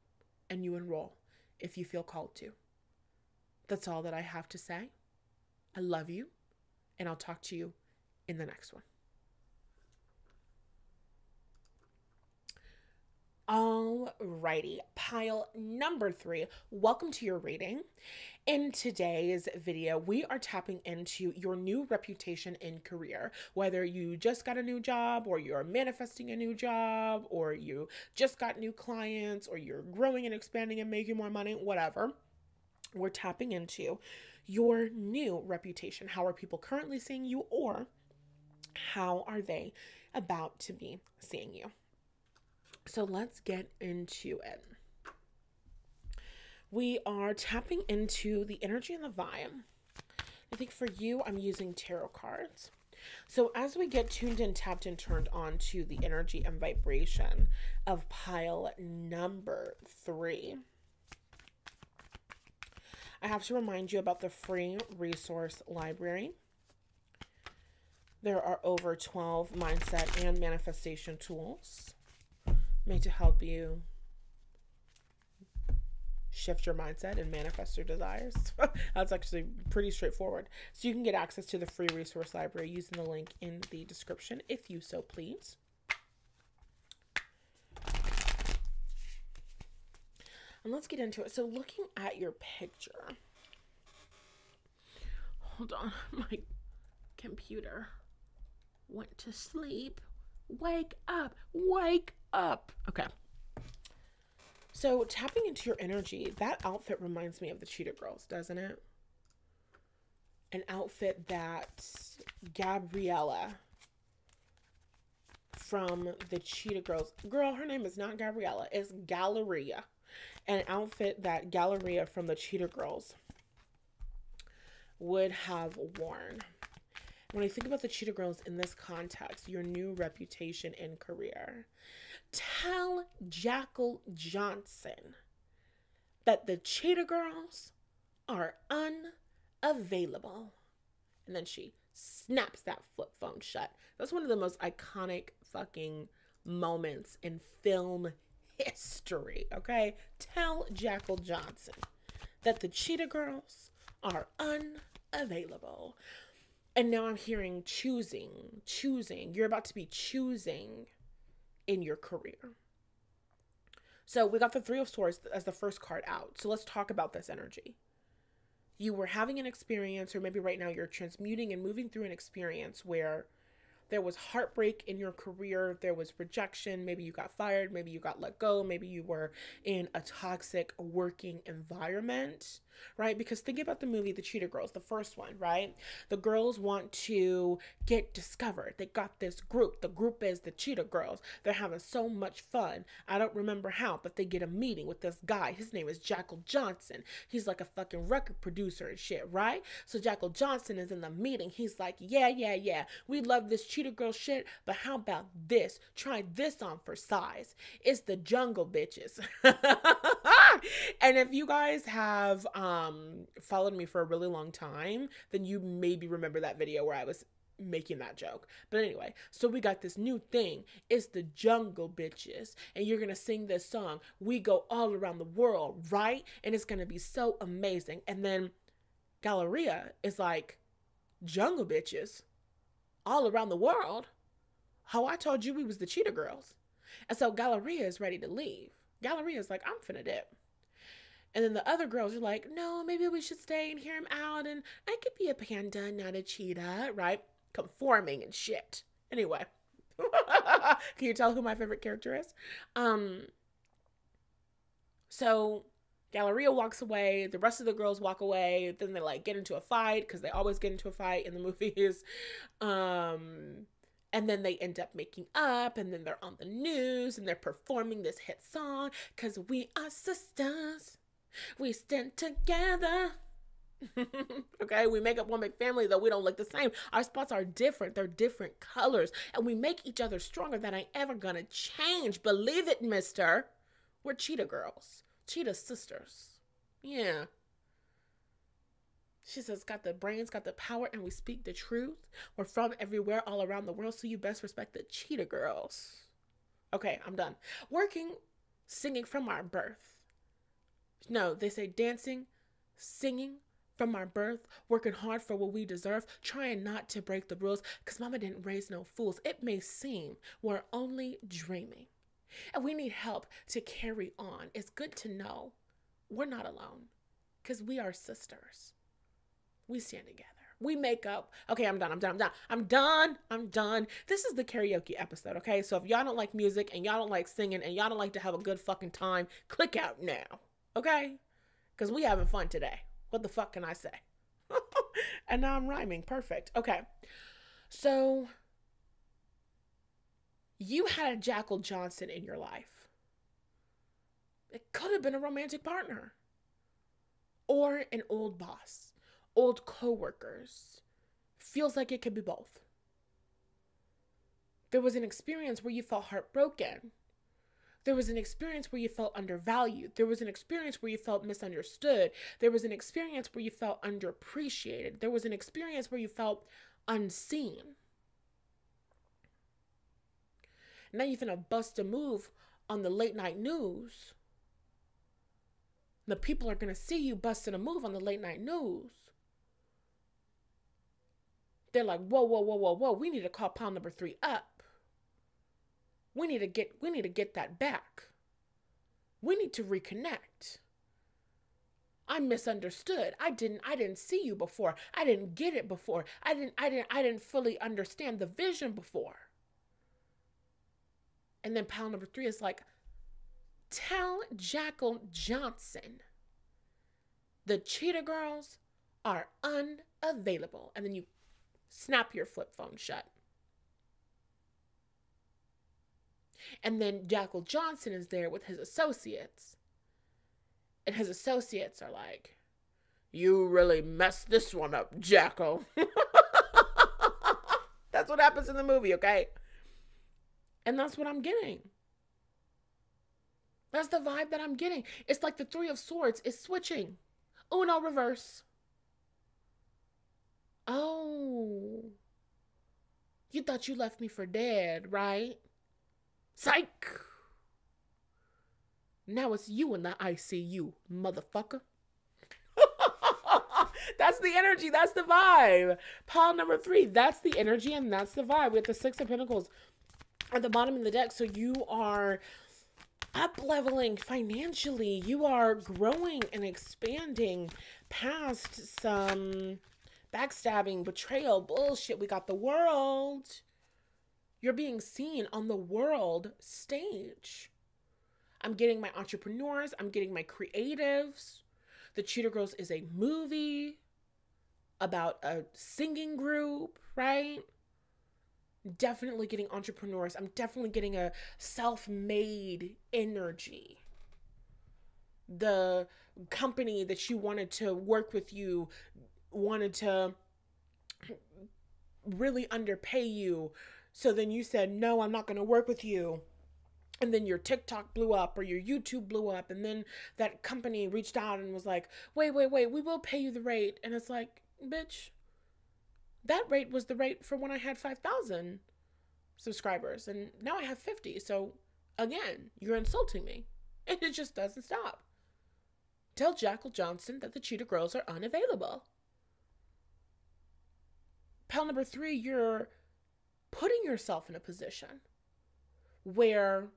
A: and you enroll if you feel called to. That's all that I have to say. I love you, and I'll talk to you in the next one. Alrighty, pile number 3. Welcome to your reading. In today's video, we are tapping into your new reputation in career. Whether you just got a new job, or you're manifesting a new job, or you just got new clients, or you're growing and expanding and making more money, whatever, we're tapping into your new reputation. How are people currently seeing you, or how are they about to be seeing you? So let's get into it. We are tapping into the energy and the vibe. I think for you, I'm using tarot cards. So as we get tuned in, tapped and turned on to the energy and vibration of pile number 3, I have to remind you about the free resource library. There are over 12 mindset and manifestation tools made to help you shift your mindset and manifest your desires. That's actually pretty straightforward. So you can get access to the free resource library using the link in the description if you so please. And let's get into it. So looking at your picture. Hold on. My computer went to sleep. Wake up. Wake up. Okay. So tapping into your energy, that outfit reminds me of the Cheetah Girls, doesn't it? An outfit that Gabriella from the Cheetah Girls, girl, her name is not Gabriella, it's Galleria. An outfit that Galleria from the Cheetah Girls would have worn. When I think about the Cheetah Girls in this context, your new reputation and career, tell Jackal Johnson that the Cheetah Girls are unavailable. And then she snaps that flip phone shut. That's one of the most iconic fucking moments in film history, okay? Tell Jackal Johnson that the Cheetah Girls are unavailable. And now I'm hearing choosing. You're about to be choosing in your career. So we got the Three of Swords as the first card out. So let's talk about this energy. You were having an experience, or maybe right now you're transmuting and moving through an experience where there was heartbreak in your career, there was rejection, maybe you got fired, maybe you got let go, maybe you were in a toxic working environment, right? Because think about the movie The Cheetah Girls, the first one, right? The girls want to get discovered. They got this group. The group is the Cheetah Girls. They're having so much fun. I don't remember how, but they get a meeting with this guy. His name is Jackal Johnson. He's like a fucking record producer and shit, right? So Jackal Johnson is in the meeting. He's like, yeah. We love this Cheetah Girl shit, but how about this? Try this on for size. It's the Jungle Bitches. And if you guys have followed me for a really long time, then you maybe remember that video where I was making that joke. But anyway, so we got this new thing. It's the Jungle Bitches. And you're going to sing this song. We go all around the world, right? And it's going to be so amazing. And then Galleria is like, Jungle Bitches? All around the world? How I told you we was the Cheetah Girls. And so Galleria is ready to leave. Galleria is like, I'm finna dip. And then the other girls are like, no, maybe we should stay and hear him out. And I could be a panda, not a cheetah, right? Conforming and shit. Anyway. Can you tell who my favorite character is? So Galleria walks away. The rest of the girls walk away. Then they like get into a fight because they always get into a fight in the movies. And then they end up making up, and then they're on the news and they're performing this hit song because we are sisters. We stand together. Okay, we make up one big family, though we don't look the same. Our spots are different. They're different colors. And we make each other stronger. That ain't ever gonna change. Believe it, mister. We're Cheetah Girls. Cheetah sisters. Yeah. She says, got the brains, got the power, and we speak the truth. We're from everywhere, all around the world, so you best respect the Cheetah Girls. Okay, I'm done. Working, singing from our birth. No, they say dancing, singing from our birth, working hard for what we deserve, trying not to break the rules, because mama didn't raise no fools. It may seem we're only dreaming, and we need help to carry on. It's good to know we're not alone, because we are sisters. We stand together. We make up. Okay, I'm done. This is the karaoke episode, okay? So if y'all don't like music and y'all don't like singing and y'all don't like to have a good fucking time, click out now, okay? Because we having fun today. What the fuck can I say? And now I'm rhyming. Perfect. Okay. So You had a Jackal Johnson in your life. It could have been a romantic partner or an old boss, old coworkers. Feels like it could be both. There was an experience where you felt heartbroken. There was an experience where you felt undervalued. There was an experience where you felt misunderstood. There was an experience where you felt underappreciated. There was an experience where you felt unseen. Now you're finna bust a move on the late night news. The people are gonna see you busting a move on the late night news. They're like, whoa, whoa, whoa, whoa, whoa. We need to call pound number 3 up. We need to get that back. We need to reconnect. I'm misunderstood. I didn't see you before. I didn't get it before. I didn't fully understand the vision before. And then pound number 3 is like, tell Jackal Johnson the Cheetah Girls are unavailable. And then you snap your flip phone shut. And then Jackal Johnson is there with his associates. And his associates are like, you really messed this one up, Jackal. That's what happens in the movie, okay? And that's what I'm getting. That's the vibe that I'm getting. It's like the 3 of Swords is switching. Uno reverse. Oh. You thought you left me for dead, right? Psych. Now it's you in the ICU, motherfucker. That's the energy. That's the vibe. Pile number 3. That's the energy and that's the vibe. We have the 6 of Pentacles at the bottom of the deck. So you are up-leveling financially. You are growing and expanding past some backstabbing, betrayal, bullshit. We got the World. You're being seen on the world stage. I'm getting my entrepreneurs. I'm getting my creatives. The Cheetah Girls is a movie about a singing group, right? Definitely getting entrepreneurs. I'm definitely getting a self-made energy. The company that you wanted to work with you wanted to really underpay you. So then you said, no, I'm not going to work with you. And then your TikTok blew up or your YouTube blew up. And then that company reached out and was like, wait, we will pay you the rate. And it's like, bitch, that rate was the rate for when I had 5,000 subscribers. And now I have 50. So again, you're insulting me. And it just doesn't stop. Tell Jackal Johnson that the Cheetah Girls are unavailable. Pile number 3, you're putting yourself in a position where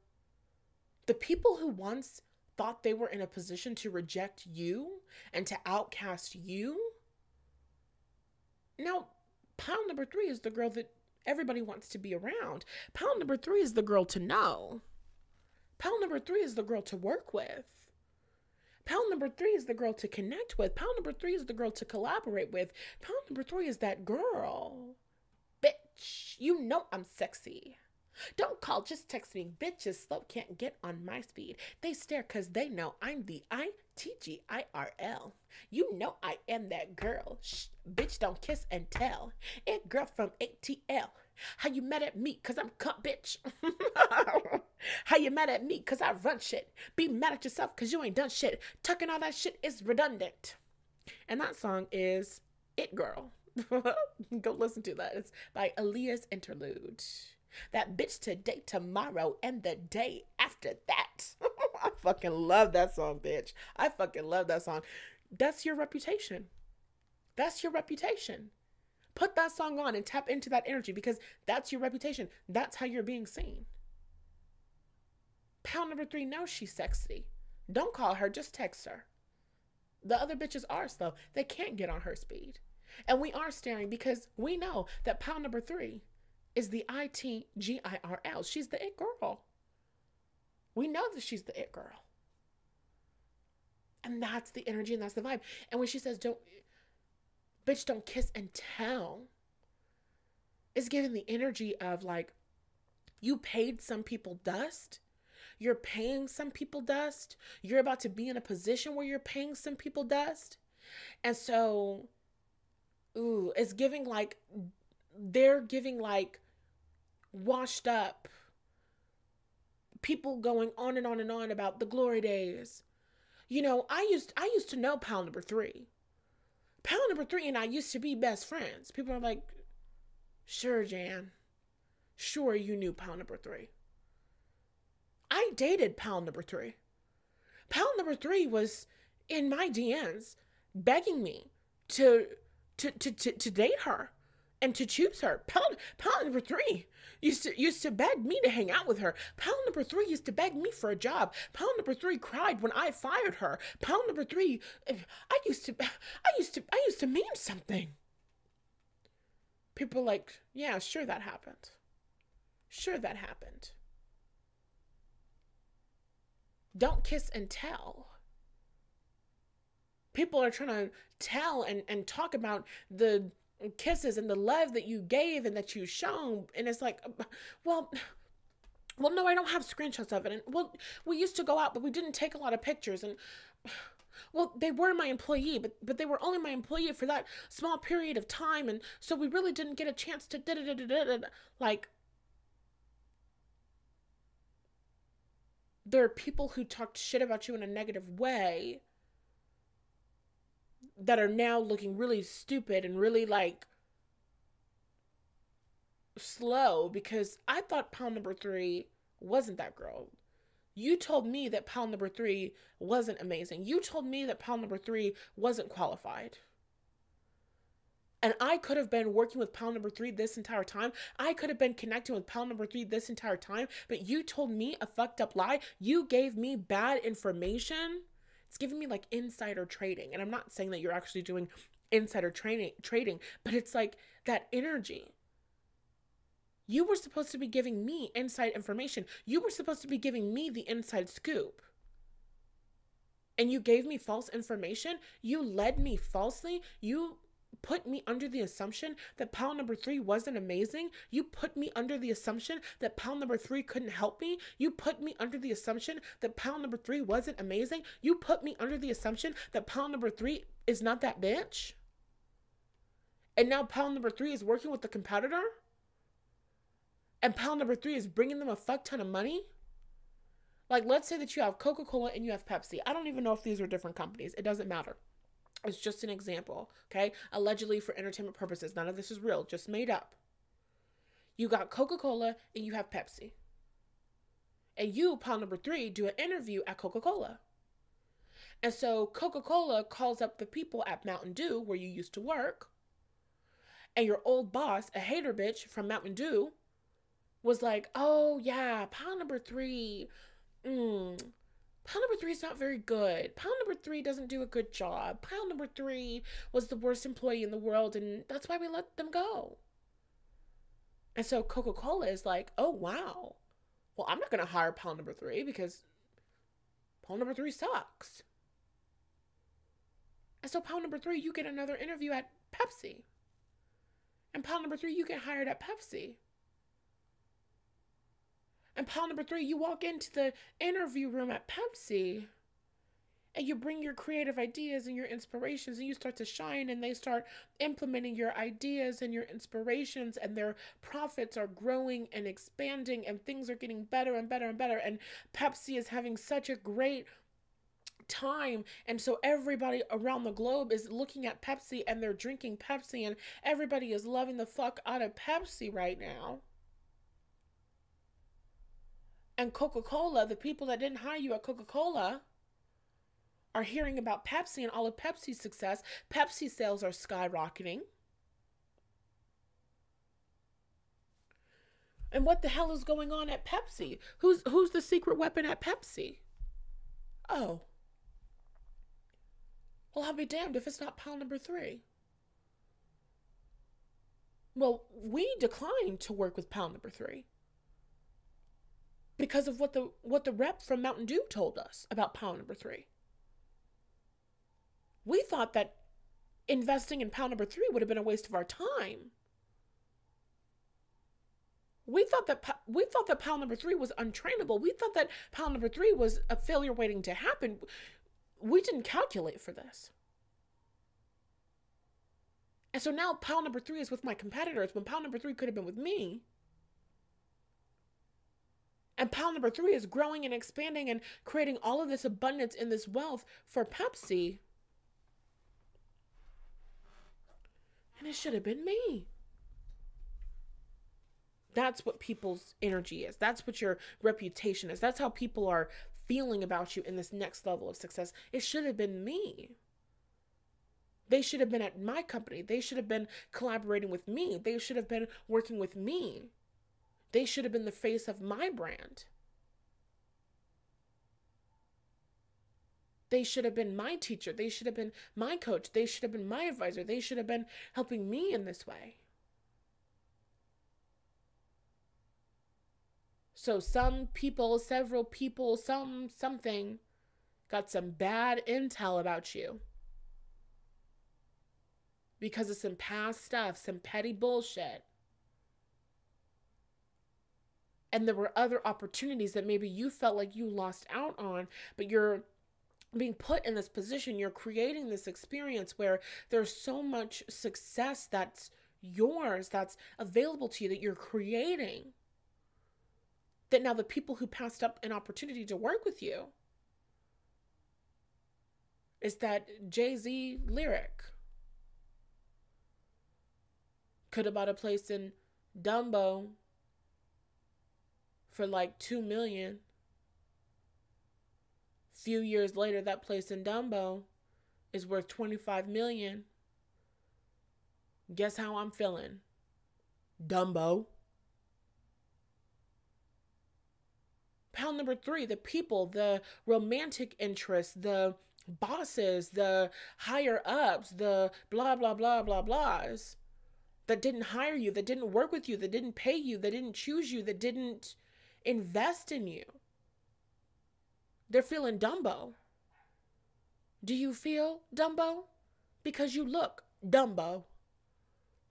A: the people who once thought they were in a position to reject you and to outcast you, now pile number 3 is the girl that everybody wants to be around. Pile number 3 is the girl to know. Pile number 3 is the girl to work with. Pile number 3 is the girl to connect with. Pile number 3 is the girl to collaborate with. Pile number 3 is that girl. Bitch, you know I'm sexy. Don't call, just text me. Bitches slow can't get on my speed. They stare cause they know I'm the ITGIRL. You know I am that girl. Shh, bitch don't kiss and tell. It girl from ATL. How you mad at me cause I'm cut, bitch? How you mad at me cause I run shit? Be mad at yourself cause you ain't done shit. Tucking all that shit is redundant. And that song is It Girl. Go listen to that. It's by Aaliyah's Interlude. That bitch today, tomorrow, and the day after that. I fucking love that song, bitch. I fucking love that song. That's your reputation. That's your reputation. Put that song on and tap into that energy because that's your reputation. That's how you're being seen. Pile number 3 knows she's sexy. Don't call her, just text her. The other bitches are slow. They can't get on her speed. And we are staring because we know that pile number 3 is the ITGIRL. She's the it girl. We know that she's the it girl. And that's the energy and that's the vibe. And when she says, bitch, don't kiss and tell, it's giving the energy of like, You paid some people dust. You're paying some people dust. You're about to be in a position where you're paying some people dust. And so, ooh, it's giving like, they're giving like washed up people going on and on and on about the glory days. You know, I used to know Pal number three. Pal number three and I used to be best friends. People are like, sure, Jan. Sure, you knew Pal number three. I dated Pal number three. Pal number three was in my DMs begging me to to date her and to choose her. Pal number three used to beg me to hang out with her. Pal number three used to beg me for a job. Pal number three cried when I fired her. Pal number three, I used to mean something. People are like, yeah, sure that happened. Sure that happened. Don't kiss and tell. People are trying to tell and talk about the kisses and the love that you gave and that you shown. And it's like, well, no, I don't have screenshots of it. And well, we used to go out, but we didn't take a lot of pictures. And well, they were my employee, but they were only my employee for that small period of time. And so we really didn't get a chance to like, there are people who talked shit about you in a negative way that are now looking really stupid and really like slow, because I thought Pal number three wasn't that girl. You told me that Pal number three wasn't amazing. You told me that Pal number three wasn't qualified. And I could have been working with Pal number three this entire time. I could have been connecting with Pal number three this entire time. But you told me a fucked up lie. You gave me bad information. It's giving me like insider trading. And I'm not saying that you're actually doing insider trading, but it's like that energy. You were supposed to be giving me inside information. You were supposed to be giving me the inside scoop. And you gave me false information. You led me falsely. You put me under the assumption that Pal number three wasn't amazing. You put me under the assumption that Pal number three couldn't help me. You put me under the assumption that Pal number three wasn't amazing. You put me under the assumption that Pal number three is not that bitch. And now Pal number three is working with the competitor. And Pal number three is bringing them a fuck ton of money. Like, let's say that you have Coca-Cola and you have Pepsi. I don't even know if these are different companies. It doesn't matter. It's just an example, okay? Allegedly for entertainment purposes. None of this is real, just made up. You got Coca-Cola and you have Pepsi. And you, Pal number three, do an interview at Coca-Cola. And so Coca-Cola calls up the people at Mountain Dew, where you used to work. And your old boss, a hater bitch from Mountain Dew, was like, oh yeah, Pal number three, Pal number three is not very good. Pal number three doesn't do a good job. Pal number three was the worst employee in the world, and that's why we let them go. And so Coca-Cola is like, oh wow, well, I'm not going to hire Pal number three because Pal number three sucks. And so Pal number three, you get another interview at Pepsi. And Pal number three, you get hired at Pepsi. And Pal number three, you walk into the interview room at Pepsi and you bring your creative ideas and your inspirations and you start to shine, and they start implementing your ideas and your inspirations, and their profits are growing and expanding, and things are getting better and better and better. And Pepsi is having such a great time, and so everybody around the globe is looking at Pepsi and they're drinking Pepsi, and everybody is loving the fuck out of Pepsi right now. And Coca-Cola, the people that didn't hire you at Coca-Cola, are hearing about Pepsi and all of Pepsi's success. Pepsi sales are skyrocketing. And what the hell is going on at Pepsi? Who's the secret weapon at Pepsi? Oh. Well, I'll be damned if it's not Pal number three. Well, we declined to work with Pal number three because of what the rep from Mountain Dew told us about Pal number three. We thought that investing in Pal number three would have been a waste of our time. We thought that pile number 3 was untrainable. We thought that pile number 3 was a failure waiting to happen. We didn't calculate for this. And so now pile number 3 is with my competitors when pile number 3 could have been with me. And pile number 3 is growing and expanding and creating all of this abundance and this wealth for Pepsi. And it should have been me. That's what people's energy is. That's what your reputation is. That's how people are feeling about you in this next level of success. It should have been me. They should have been at my company. They should have been collaborating with me. They should have been working with me. They should have been the face of my brand. They should have been my teacher. They should have been my coach. They should have been my advisor. They should have been helping me in this way. So some people, several people, something got some bad intel about you because of some past stuff, some petty bullshit. And there were other opportunities that maybe you felt like you lost out on, but you're being put in this position. You're creating this experience where there's so much success that's yours, that's available to you, that you're creating, that now the people who passed up an opportunity to work with you is that Jay-Z lyric. Could have bought a place in Dumbo for like $2 million. Few years later, that place in Dumbo is worth $25 million. Guess how I'm feeling? Dumbo. Pile number 3, the people, the romantic interests, the bosses, the higher ups, the blah, blah, blah, blah, blahs that didn't hire you, that didn't work with you, that didn't pay you, that didn't choose you, that didn't invest in you. They're feeling Dumbo. Do you feel Dumbo? Because you look Dumbo.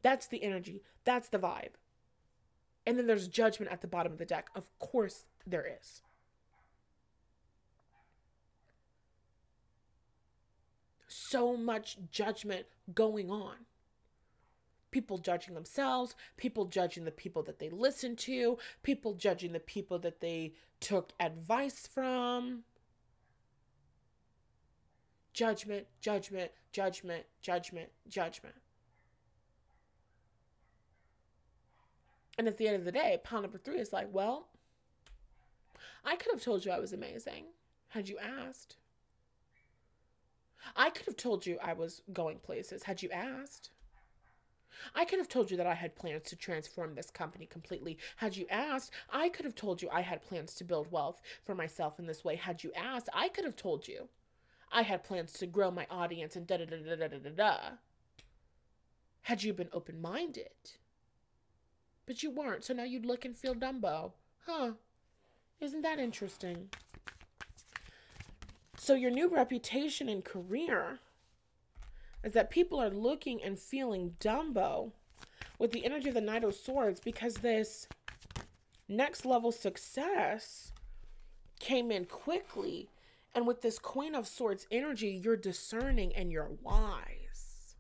A: That's the energy. That's the vibe. And then there's judgment at the bottom of the deck. Of course there is. So much judgment going on. People judging themselves, people judging the people that they listen to, people judging the people that they took advice from. Judgment, judgment, judgment, judgment, judgment. And at the end of the day, pile number 3 is like, well, I could have told you I was amazing had you asked. I could have told you I was going places had you asked. I could have told you that I had plans to transform this company completely had you asked. I could have told you I had plans to build wealth for myself in this way had you asked. I could have told you I had plans to grow my audience and da-da-da-da-da-da-da had you been open-minded. But you weren't, so now you'd look and feel Dumbo. Huh. Isn't that interesting? So your new reputation and career is that people are looking and feeling Dumbo with the energy of the Knight of Swords because this next level success came in quickly. And with this Queen of Swords energy, you're discerning and you're wise.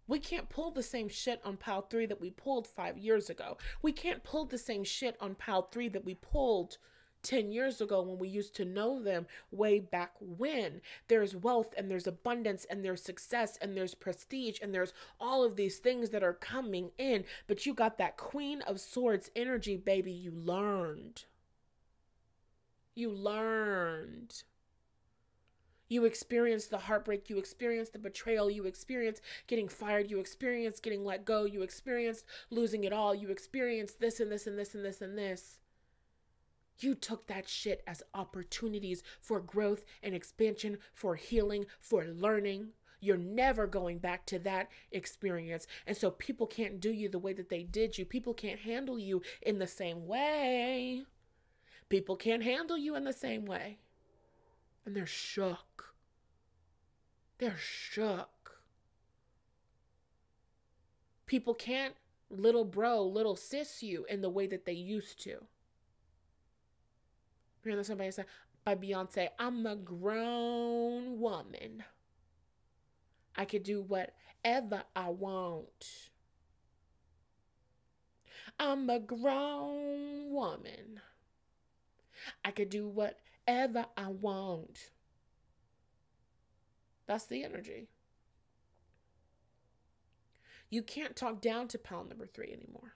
A: We can't pull the same shit on pile 3 that we pulled 5 years ago. We can't pull the same shit on pile 3 that we pulled 10 years ago when we used to know them way back when. There's wealth and there's abundance and there's success and there's prestige and there's all of these things that are coming in. But you got that Queen of Swords energy, baby. You learned. You learned. You experienced the heartbreak. You experienced the betrayal. You experienced getting fired. You experienced getting let go. You experienced losing it all. You experienced this and this and this and this and this. You took that shit as opportunities for growth and expansion, for healing, for learning. You're never going back to that experience. And so people can't do you the way that they did you. People can't handle you in the same way. People can't handle you in the same way. And they're shook. They're shook. People can't little bro, little sis you in the way that they used to. You know, somebody say by Beyonce, I'm a grown woman. I could do whatever I want. I'm a grown woman. I could do whatever I want. That's the energy. You can't talk down to pound number 3 anymore.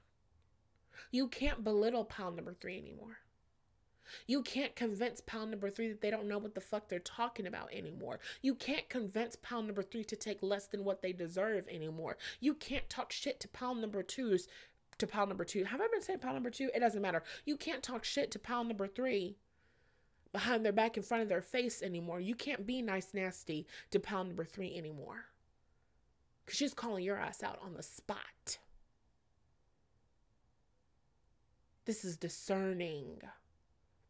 A: You can't belittle pound number 3 anymore. You can't convince pound number 3 that they don't know what the fuck they're talking about anymore. You can't convince pound number 3 to take less than what they deserve anymore. You can't talk shit to pound number 2's to pound number 2. Have I been saying pound number 2? It doesn't matter. You can't talk shit to pound number 3 behind their back in front of their face anymore. You can't be nice nasty to pound number 3 anymore. Because she's calling your ass out on the spot. This is discerning.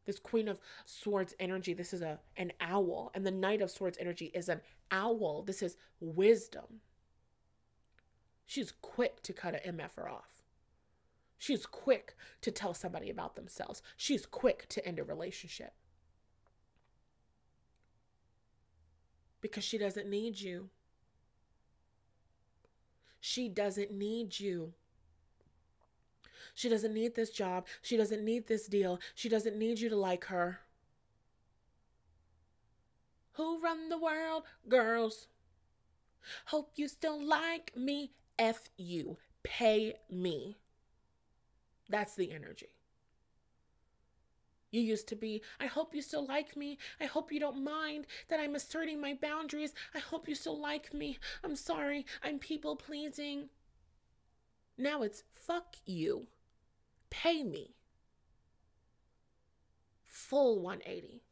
A: This Queen of Swords energy, this is an owl. And the Knight of Swords energy is an owl. This is wisdom. She's quick to cut an MFer off. She's quick to tell somebody about themselves. She's quick to end a relationship. Because she doesn't need you. She doesn't need you. She doesn't need this job. She doesn't need this deal. She doesn't need you to like her. Who run the world? Girls. Hope you still like me. F you. Pay me. That's the energy. You used to be, I hope you still like me. I hope you don't mind that I'm asserting my boundaries. I hope you still like me. I'm sorry. I'm people pleasing. Now it's fuck you. Pay me. Full 180.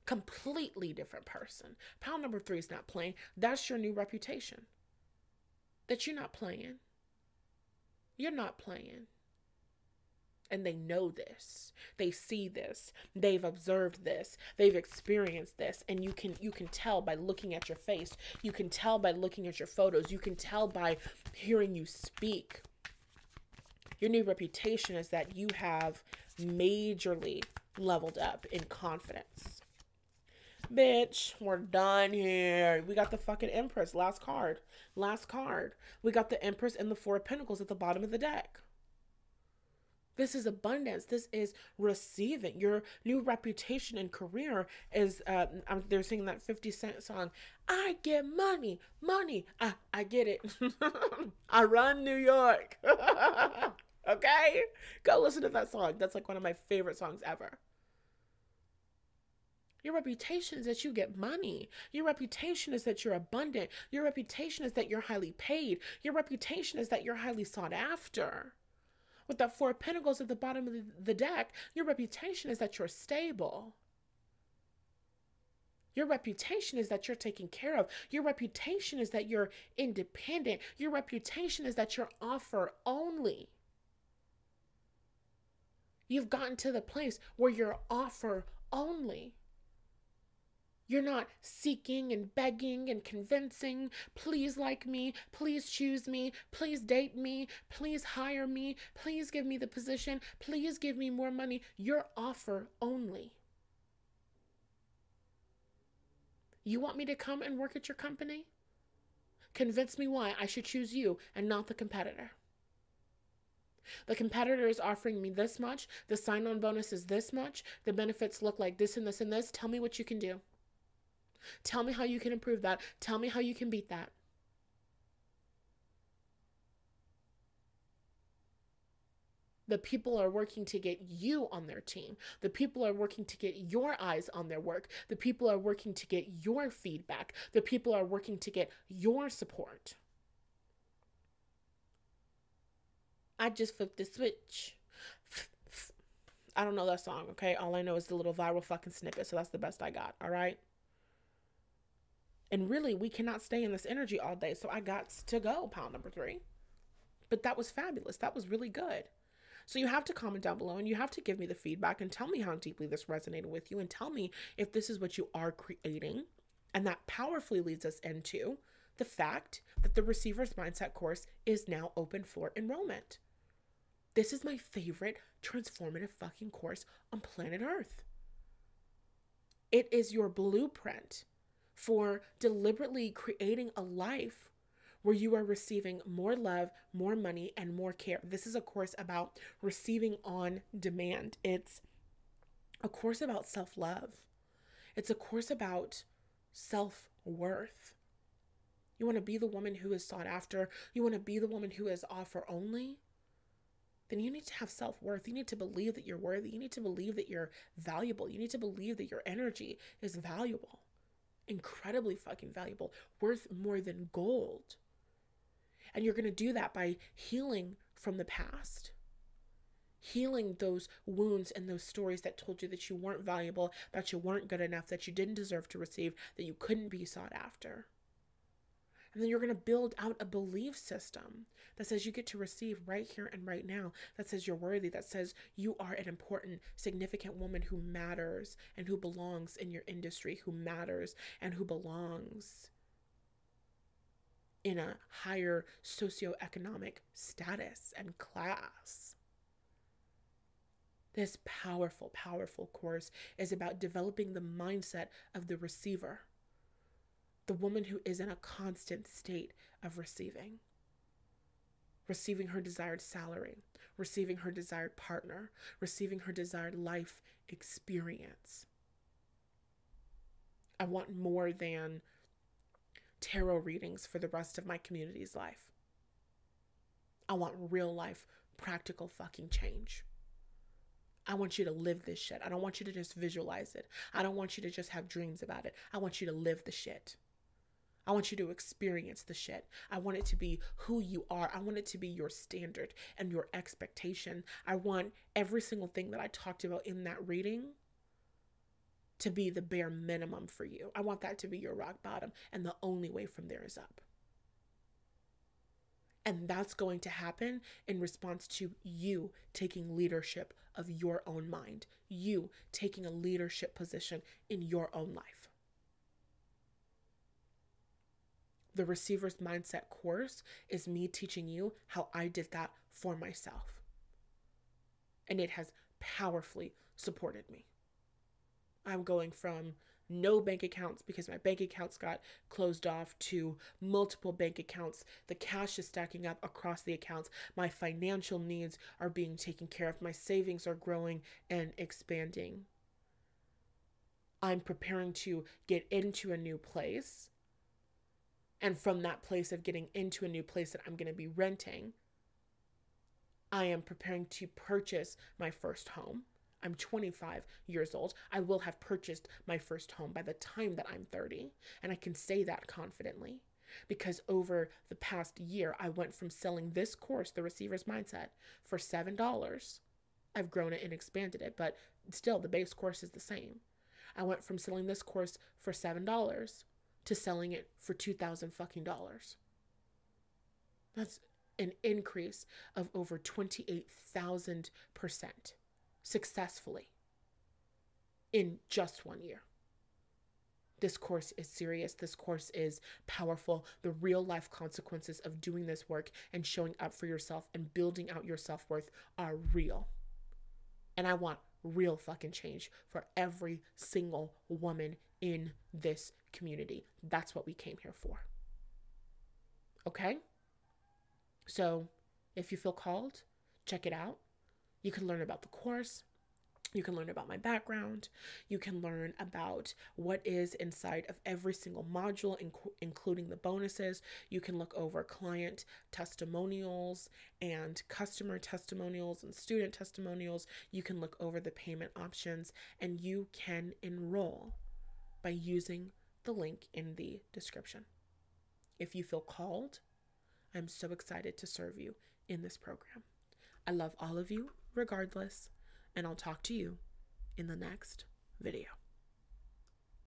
A: Completely different person. Pound number 3 is not playing. That's your new reputation. That you're not playing. You're not playing. And they know this. They see this. They've observed this. They've experienced this. And you can tell by looking at your face. You can tell by looking at your photos. You can tell by hearing you speak. Your new reputation is that you have majorly leveled up in confidence. Bitch, we're done here. We got the fucking Empress. Last card. Last card. We got the Empress and the 4 of Pentacles at the bottom of the deck. This is abundance. This is receiving. Your new reputation and career is, they're singing that 50 Cent song. I get money, money. I get it. I run New York. Okay? Go listen to that song. That's like one of my favorite songs ever. Your reputation is that you get money. Your reputation is that you're abundant. Your reputation is that you're highly paid. Your reputation is that you're highly sought after. With that 4 of Pentacles at the bottom of the deck, your reputation is that you're stable. Your reputation is that you're taken care of. Your reputation is that you're independent. Your reputation is that you're offer only. You've gotten to the place where you're offer only. You're not seeking and begging and convincing, please like me, please choose me, please date me, please hire me, please give me the position, please give me more money. You're offer only. You want me to come and work at your company? Convince me why I should choose you and not the competitor. The competitor is offering me this much, the sign-on bonus is this much, the benefits look like this and this and this. Tell me what you can do. Tell me how you can improve that. Tell me how you can beat that. The people are working to get you on their team. The people are working to get your eyes on their work. The people are working to get your feedback. The people are working to get your support. I just flipped the switch. I don't know that song, okay? All I know is the little viral fucking snippet, so that's the best I got, all right? And really, we cannot stay in this energy all day, so I got to go, pound number 3. But that was fabulous. That was really good. So you have to comment down below, and you have to give me the feedback and tell me how deeply this resonated with you, and tell me if this is what you are creating. And that powerfully leads us into The fact that the Receiver's Mindset course is now open for enrollment. This is my favorite transformative fucking course on planet Earth. It is your blueprint for deliberately creating a life where you are receiving more love, more money, and more care. This is a course about receiving on demand. It's a course about self-love. It's a course about self-worth. You want to be the woman who is sought after. You want to be the woman who is offer only. Then you need to have self-worth. You need to believe that you're worthy. You need to believe that you're valuable. You need to believe that your energy is valuable. Incredibly fucking valuable. Worth more than gold. And you're going to do that by healing from the past. Healing those wounds and those stories that told you that you weren't valuable, that you weren't good enough, that you didn't deserve to receive, that you couldn't be sought after. And then you're going to build out a belief system that says you get to receive right here and right now, that says you're worthy, that says you are an important, significant woman who matters and who belongs in your industry, who matters and who belongs in a higher socioeconomic status and class. This powerful, powerful course is about developing the mindset of the receiver, the woman who is in a constant state of receiving her desired salary, receiving her desired partner, receiving her desired life experience. I want more than tarot readings for the rest of my community's life. I want real life, practical fucking change. I want you to live this shit. I don't want you to just visualize it. I don't want you to just have dreams about it. I want you to live the shit. I want you to experience the shit. I want it to be who you are. I want it to be your standard and your expectation. I want every single thing that I talked about in that reading to be the bare minimum for you. I want that to be your rock bottom, and the only way from there is up. And that's going to happen in response to you taking leadership of your own mind, you taking a leadership position in your own life. The Receiver's Mindset course is me teaching you how I did that for myself. And it has powerfully supported me. I'm going from no bank accounts because my bank accounts got closed off to multiple bank accounts. The cash is stacking up across the accounts. My financial needs are being taken care of. My savings are growing and expanding. I'm preparing to get into a new place. And from that place of getting into a new place that I'm going to be renting, I am preparing to purchase my first home. I'm 25 years old. I will have purchased my first home by the time that I'm 30. And I can say that confidently because over the past year, I went from selling this course, The Receiver's Mindset, for $7. I've grown it and expanded it, but still the base course is the same. I went from selling this course for $7 to selling it for $2,000 fucking dollars. That's an increase of over 28,000% successfully in just 1 year. This course is serious. This course is powerful. The real life consequences of doing this work and showing up for yourself and building out your self-worth are real. And I want real fucking change for every single woman in this community. That's what we came here for. Okay? So if you feel called, check it out. You can learn about the course. You can learn about my background. You can learn about what is inside of every single module, including the bonuses. You can look over client testimonials and customer testimonials and student testimonials. You can look over the payment options, and you can enroll by using the link in the description. If you feel called, I'm so excited to serve you in this program. I love all of you regardless, and I'll talk to you in the next video.